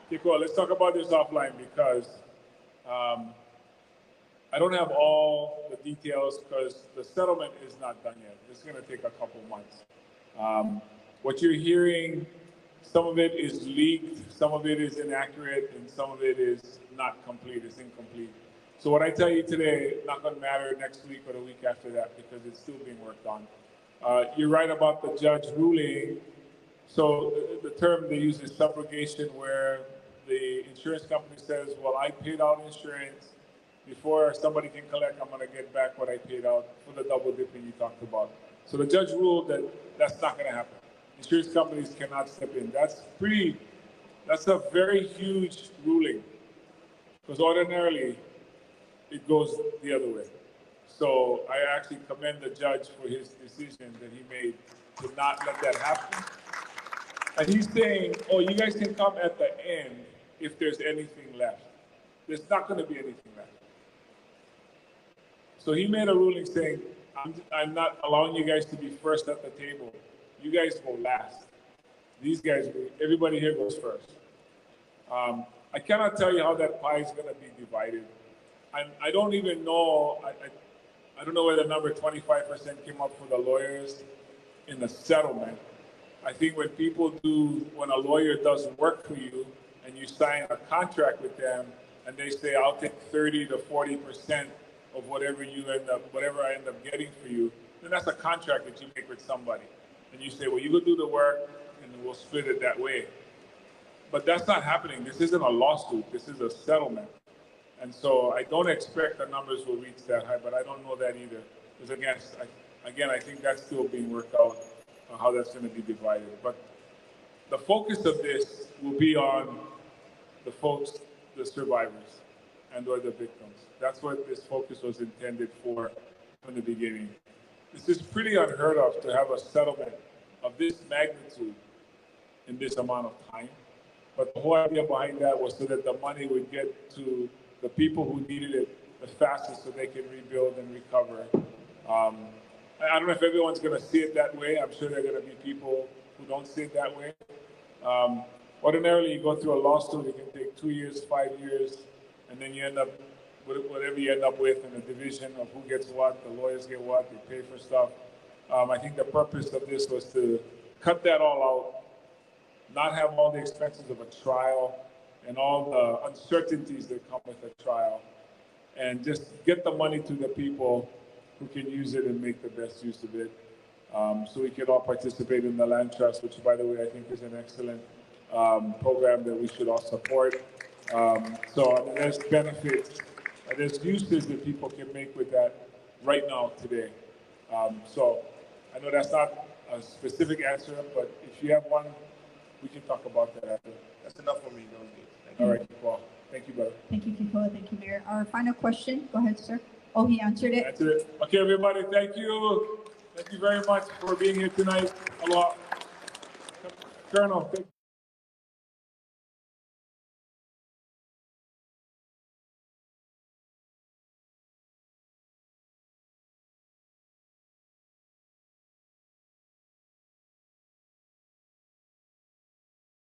Kiko, let's talk about this offline because I don't have all the details because the settlement is not done yet. It's going to take a couple months. What you're hearing, some of it is leaked, some of it is inaccurate, and some of it is not complete, it's incomplete. So what I tell you today, not going to matter next week or the week after that because it's still being worked on. You're right about the judge ruling. So the term they use is subrogation, where the insurance company says, well, I paid out insurance. Before somebody can collect, I'm going to get back what I paid out for the double dipping you talked about. So the judge ruled that that's not going to happen. Insurance companies cannot step in. That's a very huge ruling because ordinarily it goes the other way. So I actually commend the judge for his decision that he made to not let that happen. And he's saying, oh, you guys can come at the end if there's anything left. There's not going to be anything left. So he made a ruling saying, I'm not allowing you guys to be first at the table. You guys go last. These guys, everybody here goes first. I cannot tell you how that pie is going to be divided. I don't even know, I don't know where the number 25% came up for the lawyers in the settlement. I think when a lawyer does work for you and you sign a contract with them and they say, I'll take 30 to 40% of whatever I end up getting for you, then that's a contract that you make with somebody. And you say, well, you go do the work and we'll split it that way. But that's not happening. This isn't a lawsuit. This is a settlement. And so I don't expect the numbers will reach that high, but I don't know that either. Because again, I think that's still being worked out on how that's going to be divided. But the focus of this will be on the folks, the survivors. and or the victims. That's what this focus was intended for from the beginning. This is pretty unheard of to have a settlement of this magnitude in this amount of time. But the whole idea behind that was so that the money would get to the people who needed it the fastest so they can rebuild and recover. I don't know if everyone's going to see it that way. I'm sure there are going to be people who don't see it that way. Ordinarily, you go through a lawsuit, it can take 2 years, 5 years, and then you end up with whatever you end up with in a division of who gets what, the lawyers get what, they pay for stuff. I think the purpose of this was to cut that all out, not have all the expenses of a trial and all the uncertainties that come with a trial, and just get the money to the people who can use it and make the best use of it. So we can all participate in the land trust, which, by the way, I think is an excellent program that we should all support. So I mean, there's benefits, there's uses that people can make with that right now, today. So I know that's not a specific answer, but if you have one, we can talk about that after. That's enough for me. All right, well, thank you, brother. Thank you, Kikoa. Thank you, Mayor. Our final question. Go ahead, sir. Oh, he answered it. Answered it. Okay, everybody, thank you. Thank you very much for being here tonight. Aloha. Colonel, thank you.